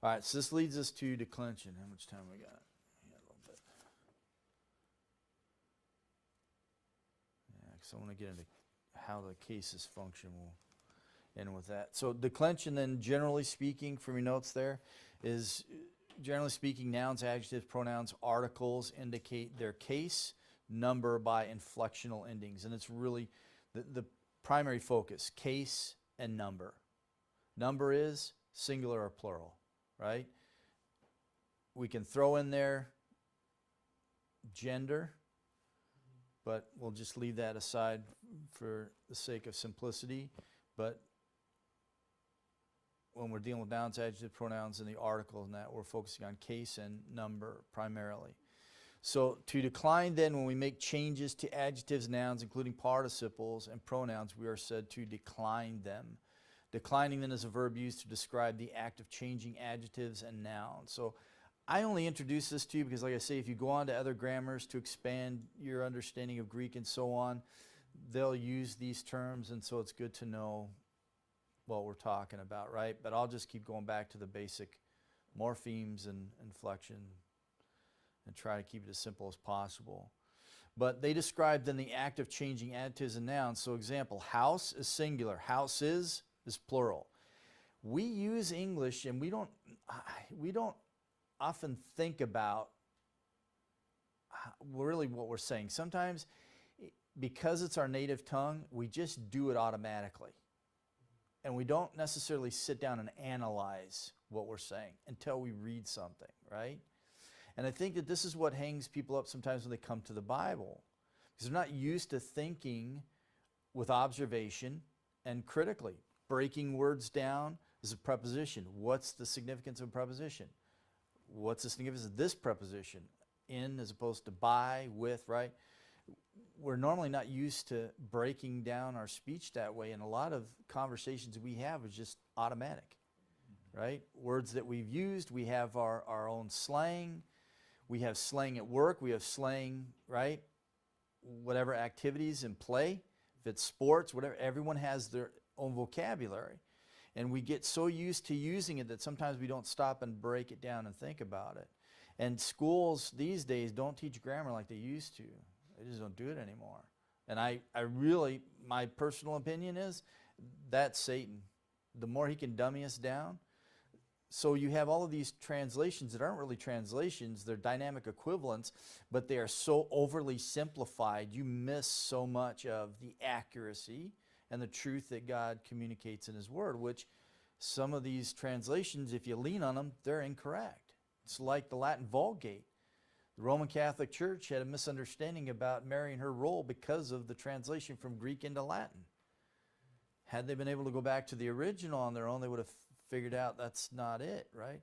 All right, so this leads us to declension. How much time we got? Yeah, a little bit. Yeah, because I want to get into how the cases function. We'll end with that. So declension, then, generally speaking, from your notes there, is generally speaking, nouns, adjectives, pronouns, articles indicate their case, number by inflectional endings. And it's really the primary focus, case and number. Number is singular or plural, right? We can throw in there gender, but we'll just leave that aside for the sake of simplicity. But when we're dealing with nouns, adjectives, pronouns, and the article and that, we're focusing on case and number primarily. So to decline then, when we make changes to adjectives, nouns, including participles and pronouns, we are said to decline them. Declining then is a verb used to describe the act of changing adjectives and nouns. So I only introduce this to you because, like I say, if you go on to other grammars to expand your understanding of Greek and so on, they'll use these terms, and so it's good to know what we're talking about, right? But I'll just keep going back to the basic morphemes and inflection and try to keep it as simple as possible. But they describe then the act of changing adjectives and nouns. So example, house is singular, houses is plural. We use English and we don't often think about really what we're saying. Sometimes, because it's our native tongue, we just do it automatically. And we don't necessarily sit down and analyze what we're saying until we read something, right? And I think that this is what hangs people up sometimes when they come to the Bible, because they're not used to thinking with observation and critically. Breaking words down is a preposition. What's the significance of a preposition? What's the significance of this preposition? In as opposed to by, with, right? We're normally not used to breaking down our speech that way, and a lot of conversations we have is just automatic, right? Words that we've used, we have our own slang. We have slang at work, we have slang, right? Whatever activities in play, if it's sports, whatever, everyone has their own vocabulary. And we get so used to using it that sometimes we don't stop and break it down and think about it. And schools these days don't teach grammar like they used to. They just don't do it anymore. And I really, my personal opinion is, that's Satan. The more he can dummy us down. So you have all of these translations that aren't really translations, they're dynamic equivalents, but they are so overly simplified, you miss so much of the accuracy and the truth that God communicates in His Word, which some of these translations, if you lean on them, they're incorrect. It's like the Latin Vulgate. The Roman Catholic Church had a misunderstanding about Mary and her role because of the translation from Greek into Latin. Had they been able to go back to the original on their own, they would have figured out that's not it, right?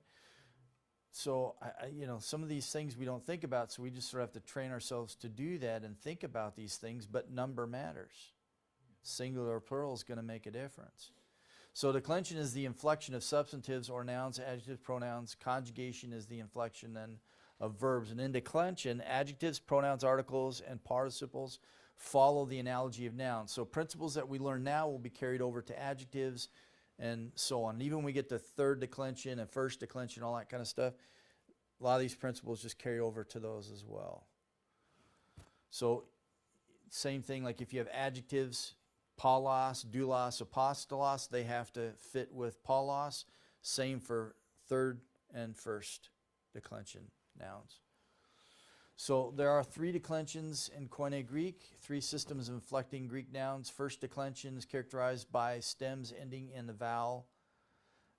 So, some of these things we don't think about, so we just sort of have to train ourselves to do that and think about these things, but number matters. Singular or plural is going to make a difference. So declension is the inflection of substantives or nouns, adjectives, pronouns. Conjugation is the inflection then of verbs. And in declension, adjectives, pronouns, articles, and participles follow the analogy of nouns. So principles that we learn now will be carried over to adjectives and so on. And even when we get to third declension and first declension, all that kind of stuff, a lot of these principles just carry over to those as well. So same thing, like if you have adjectives, Paulos, doulos, apostolos, they have to fit with Paulos. Same for third and first declension nouns. So there are three declensions in Koine Greek, three systems of inflecting Greek nouns. First declension is characterized by stems ending in the vowel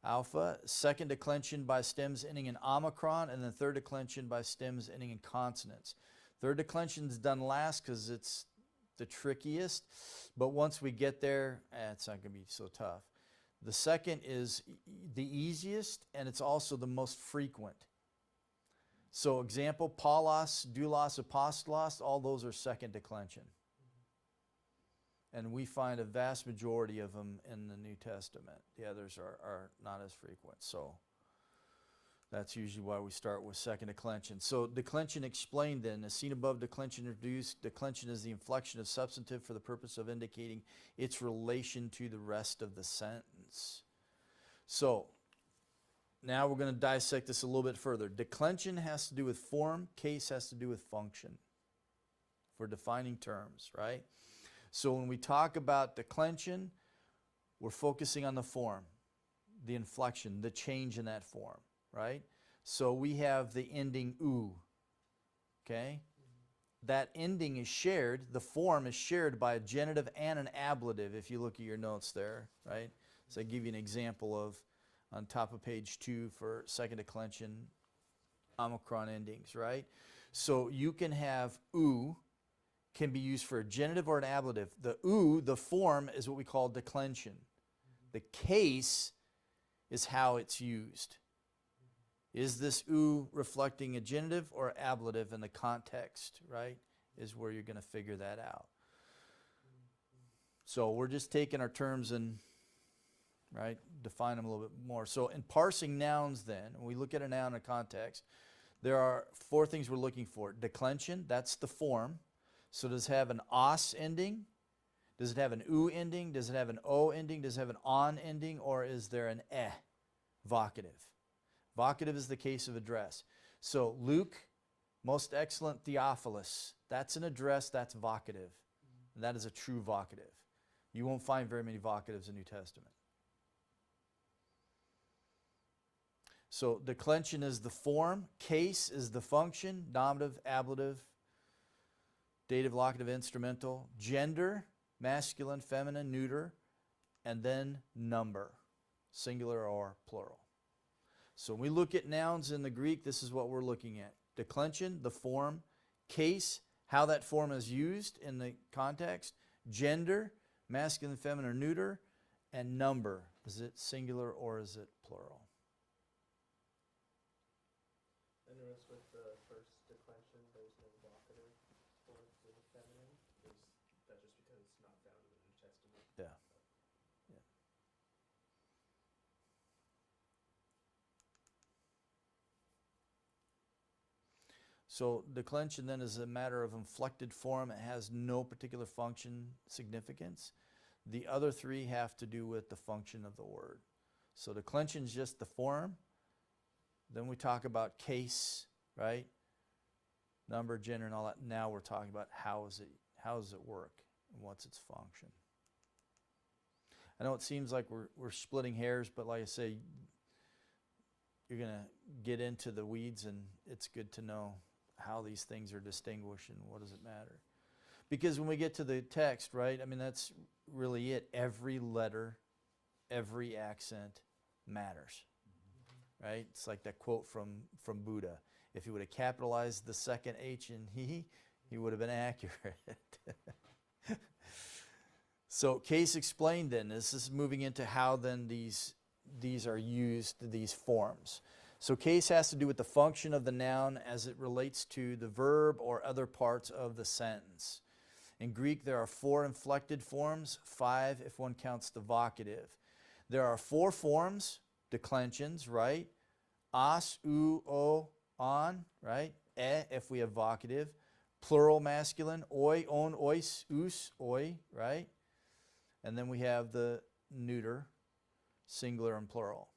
alpha. Second declension by stems ending in omicron, and then third declension by stems ending in consonants. Third declension is done last because it's the trickiest, but once we get there, it's not going to be so tough. The second is the easiest, and it's also the most frequent. So example, Paulos, doulos, apostolos, all those are second declension. And we find a vast majority of them in the New Testament. The others are not as frequent. So that's usually why we start with second declension. So declension explained then, as seen above, declension introduced. Declension is the inflection of substantive for the purpose of indicating its relation to the rest of the sentence. So now we're going to dissect this a little bit further. Declension has to do with form, case has to do with function for defining terms, right? So when we talk about declension, we're focusing on the form, the inflection, the change in that form, right? So we have the ending oo, okay? That ending is shared, the form is shared by a genitive and an ablative, if you look at your notes there, right? So I give you an example of on top of page 2 for second declension, omicron endings, right? So you can have oo, can be used for a genitive or an ablative. The oo, the form, is what we call declension. The case is how it's used. Is this oo reflecting a genitive or ablative in the context, right? Is where you're going to figure that out. So we're just taking our terms and, right, define them a little bit more. So in parsing nouns then, when we look at a noun in a context, there are 4 things we're looking for. Declension, that's the form. So does it have an os ending? Does it have an oo ending? Does it have an o ending? Does it have an on ending? Or is there an vocative? Vocative is the case of address. So Luke, most excellent Theophilus, that's an address, that's vocative. And that is a true vocative. You won't find very many vocatives in the New Testament. So declension is the form, case is the function, nominative, ablative, dative, locative, instrumental, gender, masculine, feminine, neuter, and then number, singular or plural. So when we look at nouns in the Greek, this is what we're looking at. declension, the form, case, how that form is used in the context, gender, masculine, feminine, or neuter, and number. Is it singular or is it plural? I noticed with the first declension, there's no vocative for the feminine. That's just because it's not found in the New Testament. Yeah. Yeah. So declension then is a matter of inflected form. It has no particular function significance. The other three have to do with the function of the word. So declension is just the form. Then we talk about case, right? Number, gender, and all that. Now we're talking about how does it work and what's its function. I know it seems like we're splitting hairs, but like I say, you're going to get into the weeds, and it's good to know how these things are distinguished and what does it matter. Because when we get to the text, right, I mean, that's really it. Every letter, every accent matters, right? It's like that quote from Buddha. If he would have capitalized the second H in he would have been accurate. So case explained then. This is moving into how then these are used, these forms. So case has to do with the function of the noun as it relates to the verb or other parts of the sentence. In Greek, there are 4 inflected forms, 5 if one counts the vocative. There are 4 forms, declensions, right? As, u, o, on, right? E if we have vocative. Plural masculine, oi, on, ois, us, oi, right? And then we have the neuter, singular and plural.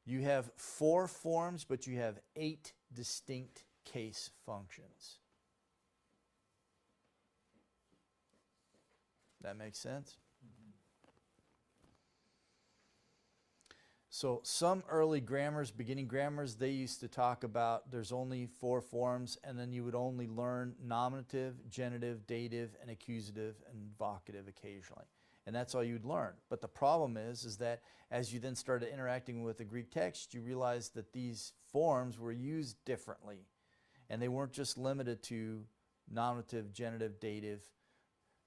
You have 4 forms, but you have 8 distinct case functions. That makes sense? So some early grammars, beginning grammars, they used to talk about there's only 4 forms, and then you would only learn nominative, genitive, dative, and accusative, and vocative occasionally. And that's all you'd learn. But the problem is that as you then started interacting with the Greek text, you realized that these forms were used differently. And they weren't just limited to nominative, genitive, dative.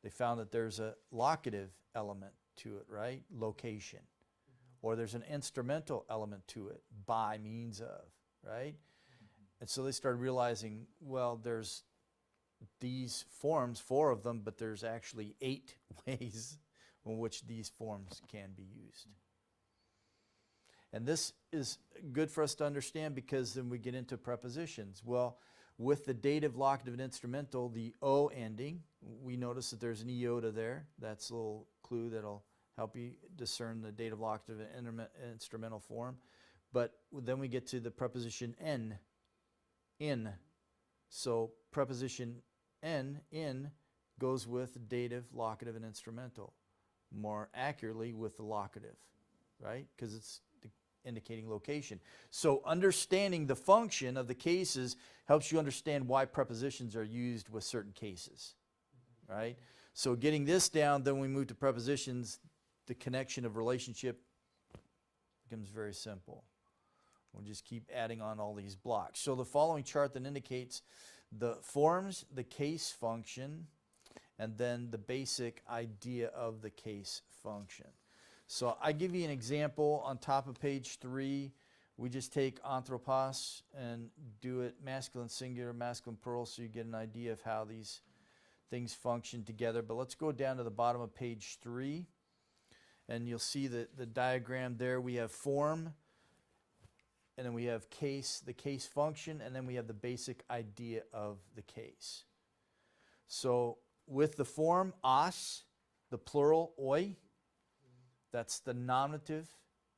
They found that there's a locative element to it, right? Location. Or there's an instrumental element to it, by means of, right? And so they started realizing, well, there's these forms, 4 of them, but there's actually 8 ways in which these forms can be used. And this is good for us to understand because then we get into prepositions. Well, with the dative, locative, and instrumental, the O ending, we notice that there's an iota there. That's a little clue that'll help you discern the dative, locative, and instrumental form. But then we get to the preposition N, in. So preposition N, in, goes with dative, locative, and instrumental. More accurately with the locative, right? Because it's indicating location. So understanding the function of the cases helps you understand why prepositions are used with certain cases, right? So getting this down, then we move to prepositions. The connection of relationship becomes very simple. We'll just keep adding on all these blocks. So the following chart then indicates the forms, the case function, and then the basic idea of the case function. So I give you an example on top of page 3. We just take anthropos and do it masculine singular, masculine plural, so you get an idea of how these things function together. But let's go down to the bottom of page 3, and you'll see the diagram there. We have form, and then we have case, the case function, and then we have the basic idea of the case. So with the form as, the plural oi, that's the nominative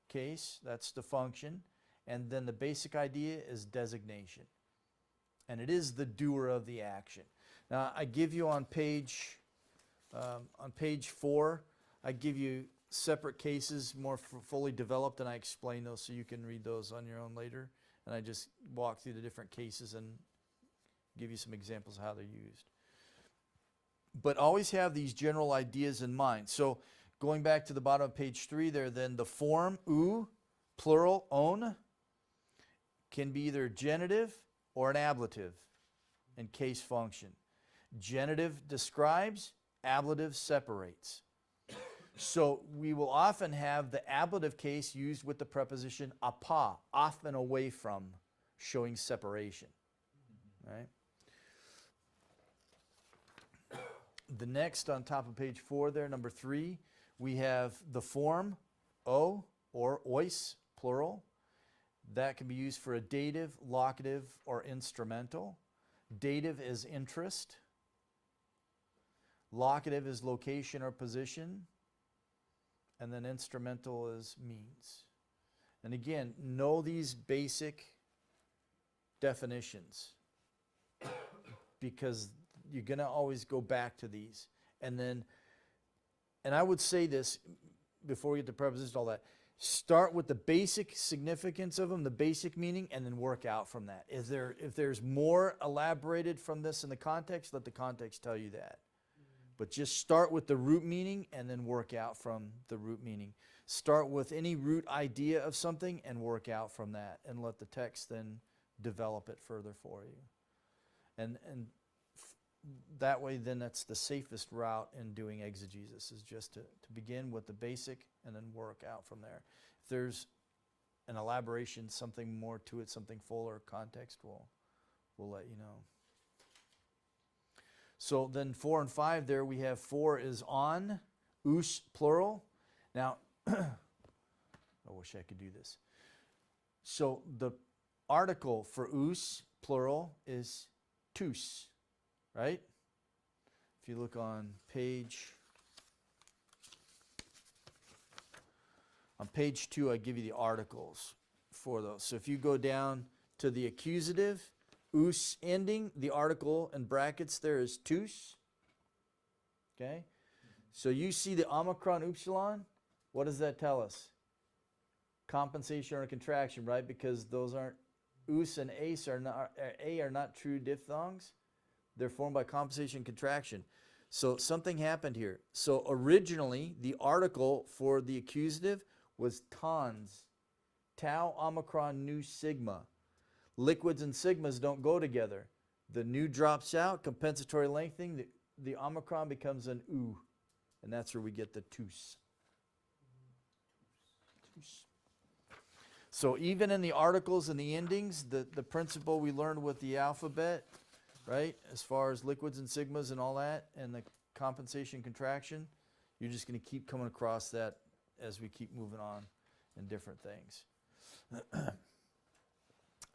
case, that's the function, and then the basic idea is designation. And it is the doer of the action. Now I give you on page 4, I give you separate cases more fully developed, and I explain those so you can read those on your own later. And I just walk through the different cases and give you some examples of how they're used. But always have these general ideas in mind. So going back to the bottom of page 3 there, then the form, u, plural, on, can be either genitive or an ablative and case function. Genitive describes, ablative separates. So we will often have the ablative case used with the preposition apa, off and away from, showing separation. Right? The next on top of page 4 there, number 3, we have the form o or ois, plural. That can be used for a dative, locative, or instrumental. Dative is interest. Locative is location or position. And then instrumental is means. And again, know these basic definitions because you're going to always go back to these. And I would say this before we get to prepositions and all that, start with the basic significance of them, the basic meaning, and then work out from that. If there's more elaborated from this in the context, let the context tell you that. But just start with the root meaning and then work out from the root meaning. Start with any root idea of something and work out from that, and let the text then develop it further for you. And that way, then that's the safest route in doing exegesis, is just to begin with the basic and then work out from there. If there's an elaboration, something more to it, something fuller context, we'll let you know. So then 4 and 5 there, we have 4 is on, us, plural. Now, I wish I could do this. So the article for us, plural, is tous, right? If you look on page 2, I give you the articles for those. So if you go down to the accusative, us ending, the article in brackets there is tous. Okay? So you see the omicron upsilon, what does that tell us? Compensation or contraction, right? Because those aren't, us and ace are not, a are not true diphthongs. They're formed by compensation and contraction. So something happened here. So originally, the article for the accusative was tons. Tau, omicron, nu, sigma. Liquids and sigmas don't go together. The nu drops out, compensatory lengthening, the omicron becomes an u. And that's where we get the tous. So even in the articles and the endings, the principle we learned with the alphabet, right, as far as liquids and sigmas and all that, and the compensation contraction, you're just going to keep coming across that as we keep moving on in different things.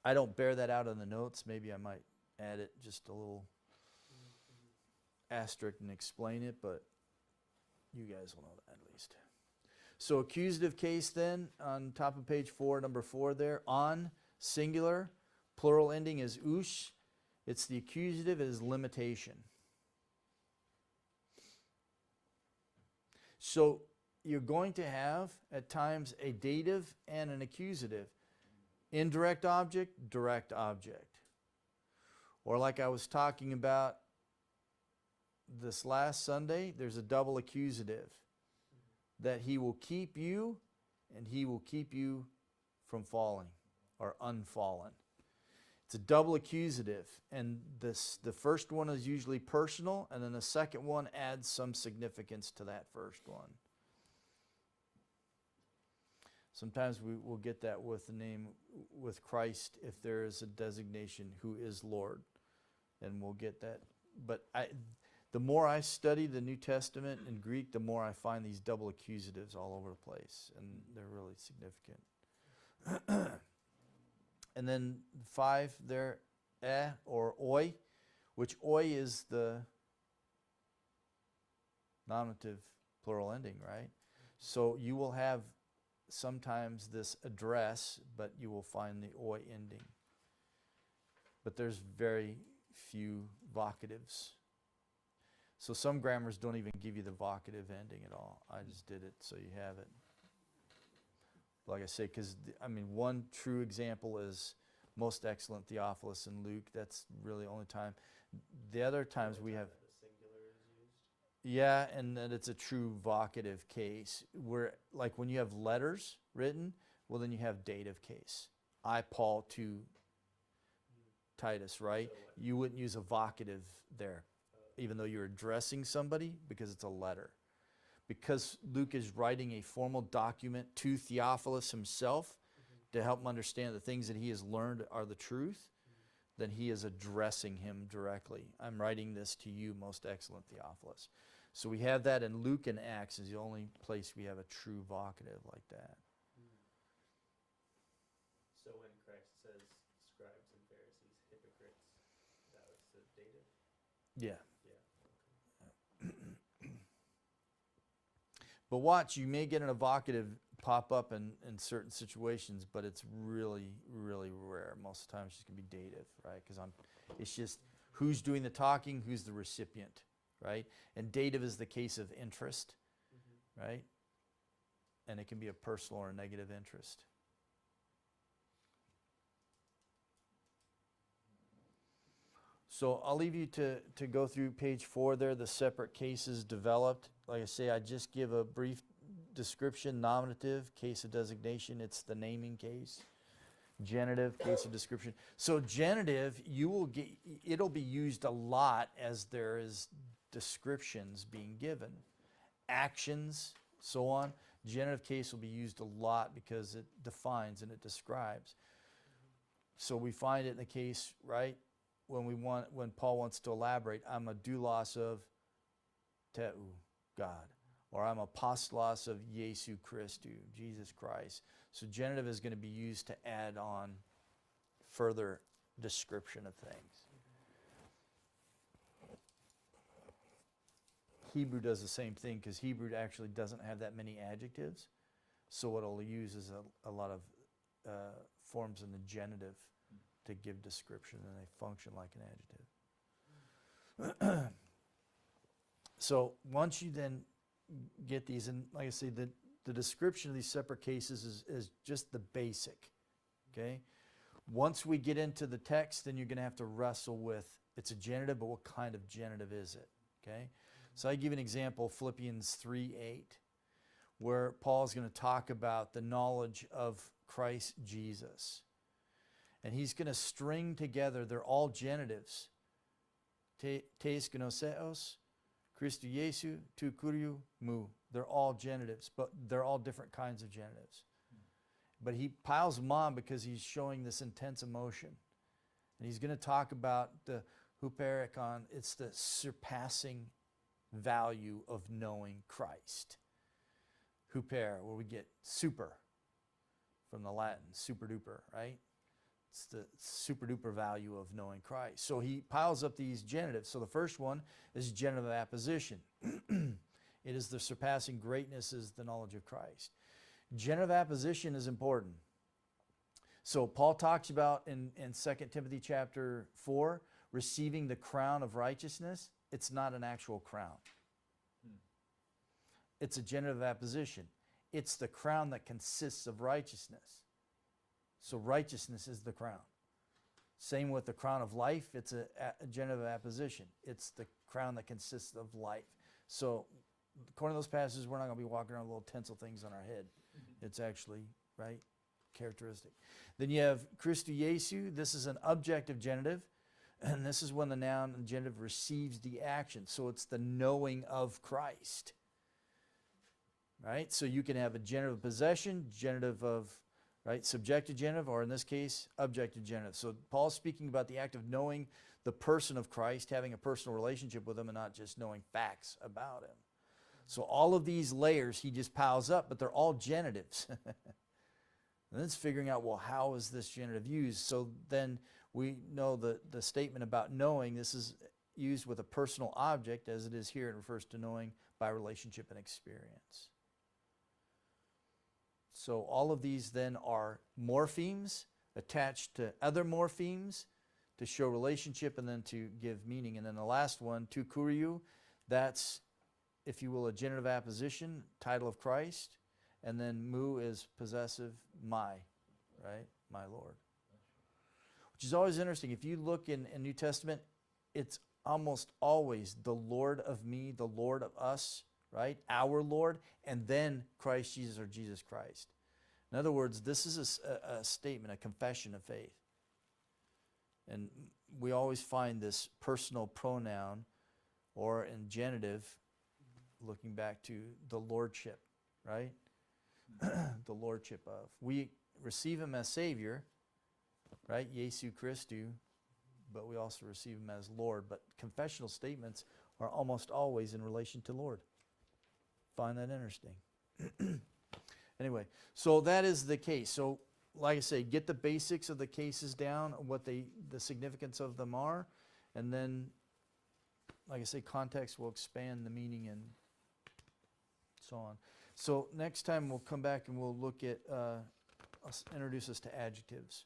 I don't bear that out in the notes. Maybe I might add it just a little asterisk and explain it, but you guys will know that at least. So accusative case then, on top of page 4, number 4 there, on, singular, plural ending is us. It's the accusative, it is limitation. So you're going to have, at times, a dative and an accusative. Indirect object, direct object. Or like I was talking about this last Sunday, there's a double accusative. That he will keep you, and he will keep you from falling or unfallen. It's a double accusative, and the first one is usually personal, and then the second one adds some significance to that first one. Sometimes we will get that with the name, with Christ, if there is a designation, who is Lord, and we'll get that. But the more I study the New Testament in Greek, the more I find these double accusatives all over the place, and they're really significant. And then 5 there, or oi, which oi is the nominative plural ending, right? So you will have sometimes this address, but you will find the oi ending. But there's very few vocatives. So some grammars don't even give you the vocative ending at all. I just did it so you have it. Like I say, because, one true example is most excellent Theophilus and Luke. That's really the only time. The other times we have... The singular is used. Yeah, and that it's a true vocative case. Where, like when you have letters written, well then you have dative case. I, Paul, to Titus, right? So what? You wouldn't use a vocative there, even though you're addressing somebody, because it's a letter. Because Luke is writing a formal document to Theophilus himself to help him understand the things that he has learned are the truth, then he is addressing him directly. I'm writing this to you, most excellent Theophilus. So we have that in Luke and Acts is the only place we have a true vocative like that. So when Christ says scribes and Pharisees, hypocrites, that was the dative? Yeah. Yeah. Okay. But watch, you may get an evocative pop up in certain situations, but it's really, really rare. Most of the time it's just going to be dative, right? Because it's just who's doing the talking, who's the recipient, right? And dative is the case of interest, right? And it can be a personal or a negative interest. So I'll leave you to go through page 4 there, the separate cases developed. Like I say, I just give a brief description, nominative, case of designation, it's the naming case. Genitive, case of description. So genitive, it'll be used a lot as there is descriptions being given. Actions, so on. Genitive case will be used a lot because it defines and it describes. So we find it in the case, right, when Paul wants to elaborate, I'm a doulos of Teu, God. Or I'm apostolos of Jesu Christu, Jesus Christ. So genitive is going to be used to add on further description of things. Hebrew does the same thing because Hebrew actually doesn't have that many adjectives. So what it'll use is a lot of forms in the genitive to give description, and they function like an adjective. So once you then get these, and like I say, the description of these separate cases is just the basic, okay? Once we get into the text, then you're going to have to wrestle with, it's a genitive, but what kind of genitive is it, okay? So I give an example, Philippians 3:8, where Paul's going to talk about the knowledge of Christ Jesus. And he's going to string together, they're all genitives. Teis gnoseos, Christu Jesu, tu kuriou, mu. They're all genitives, but they're all different kinds of genitives. But he piles them on because he's showing this intense emotion. And he's going to talk about the huperikon, it's the surpassing value of knowing Christ. Huper, where we get super from the Latin, super duper, right? It's the super duper value of knowing Christ. So he piles up these genitives. So the first one is genitive apposition. It is the surpassing greatness is the knowledge of Christ. Genitive apposition is important. So Paul talks about in 2 Timothy chapter 4, receiving the crown of righteousness. It's not an actual crown. It's a genitive apposition. It's the crown that consists of righteousness. So righteousness is the crown. Same with the crown of life. It's a genitive apposition. It's the crown that consists of life. So according to those passages, we're not going to be walking around with little tinsel things on our head. It's actually, right, characteristic. Then you have Christu Jesu. This is an objective genitive. And this is when the noun and genitive receives the action. So it's the knowing of Christ. Right? So you can have a genitive of possession, genitive of, right, subjective genitive, or in this case, objective genitive. So Paul's speaking about the act of knowing the person of Christ, having a personal relationship with him, and not just knowing facts about him. So all of these layers he just piles up, but they're all genitives. And then it's figuring out, well, how is this genitive used? So then we know the statement about knowing, this is used with a personal object, as it is here. It refers to knowing by relationship and experience. So all of these then are morphemes attached to other morphemes to show relationship and then to give meaning. And then the last one, tu kuriou, that's, if you will, a genitive apposition, title of Christ. And then mu is possessive, my, right? My Lord. Which is always interesting. If you look in New Testament, it's almost always the Lord of me, the Lord of us, right? Our Lord, and then Christ Jesus or Jesus Christ. In other words, this is a statement, a confession of faith. And we always find this personal pronoun or in genitive, looking back to the lordship, right? The lordship of. We receive him as Savior, right? Jesu Christu, but we also receive him as Lord. But confessional statements are almost always in relation to Lord. Find that interesting. Anyway, so that is the case. So, like I say, get the basics of the cases down, what the significance of them are, and then, like I say, context will expand the meaning and so on. So next time we'll come back and we'll look at, introduce us to adjectives.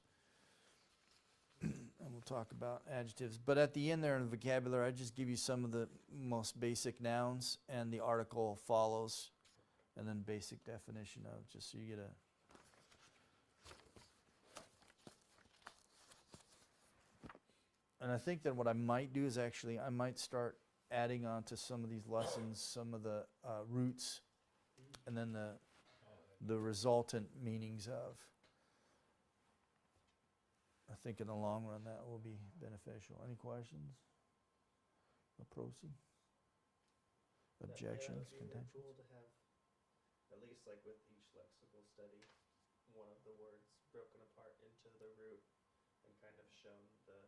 And we'll talk about adjectives. But at the end there in the vocabulary, I just give you some of the most basic nouns, and the article follows, and then basic definition of, just so you get a... And I think that what I might do is actually, I might start adding on to some of these lessons, some of the roots, and then the resultant meanings of. I think in the long run that will be beneficial. Any questions? Proceed. Objections, Yeah, it would be contentions? cool to have, at least like with each lexical study, one of the words broken apart into the root and kind of shown the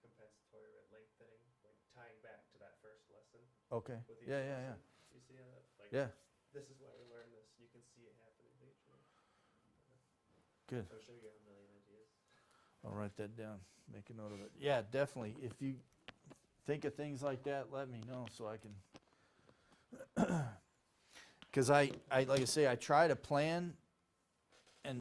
compensatory or lengthening, like tying back to that first lesson. Okay. With each Yeah, yeah, yeah. lesson. You see how that, like, Yeah, this is why we learn this. You can see it happening each year. good. I'm sure you have a million ideas. I'll write that down. Make a note of it. Yeah, definitely. If you think of things like that, let me know so I can. Because I like I say, I try to plan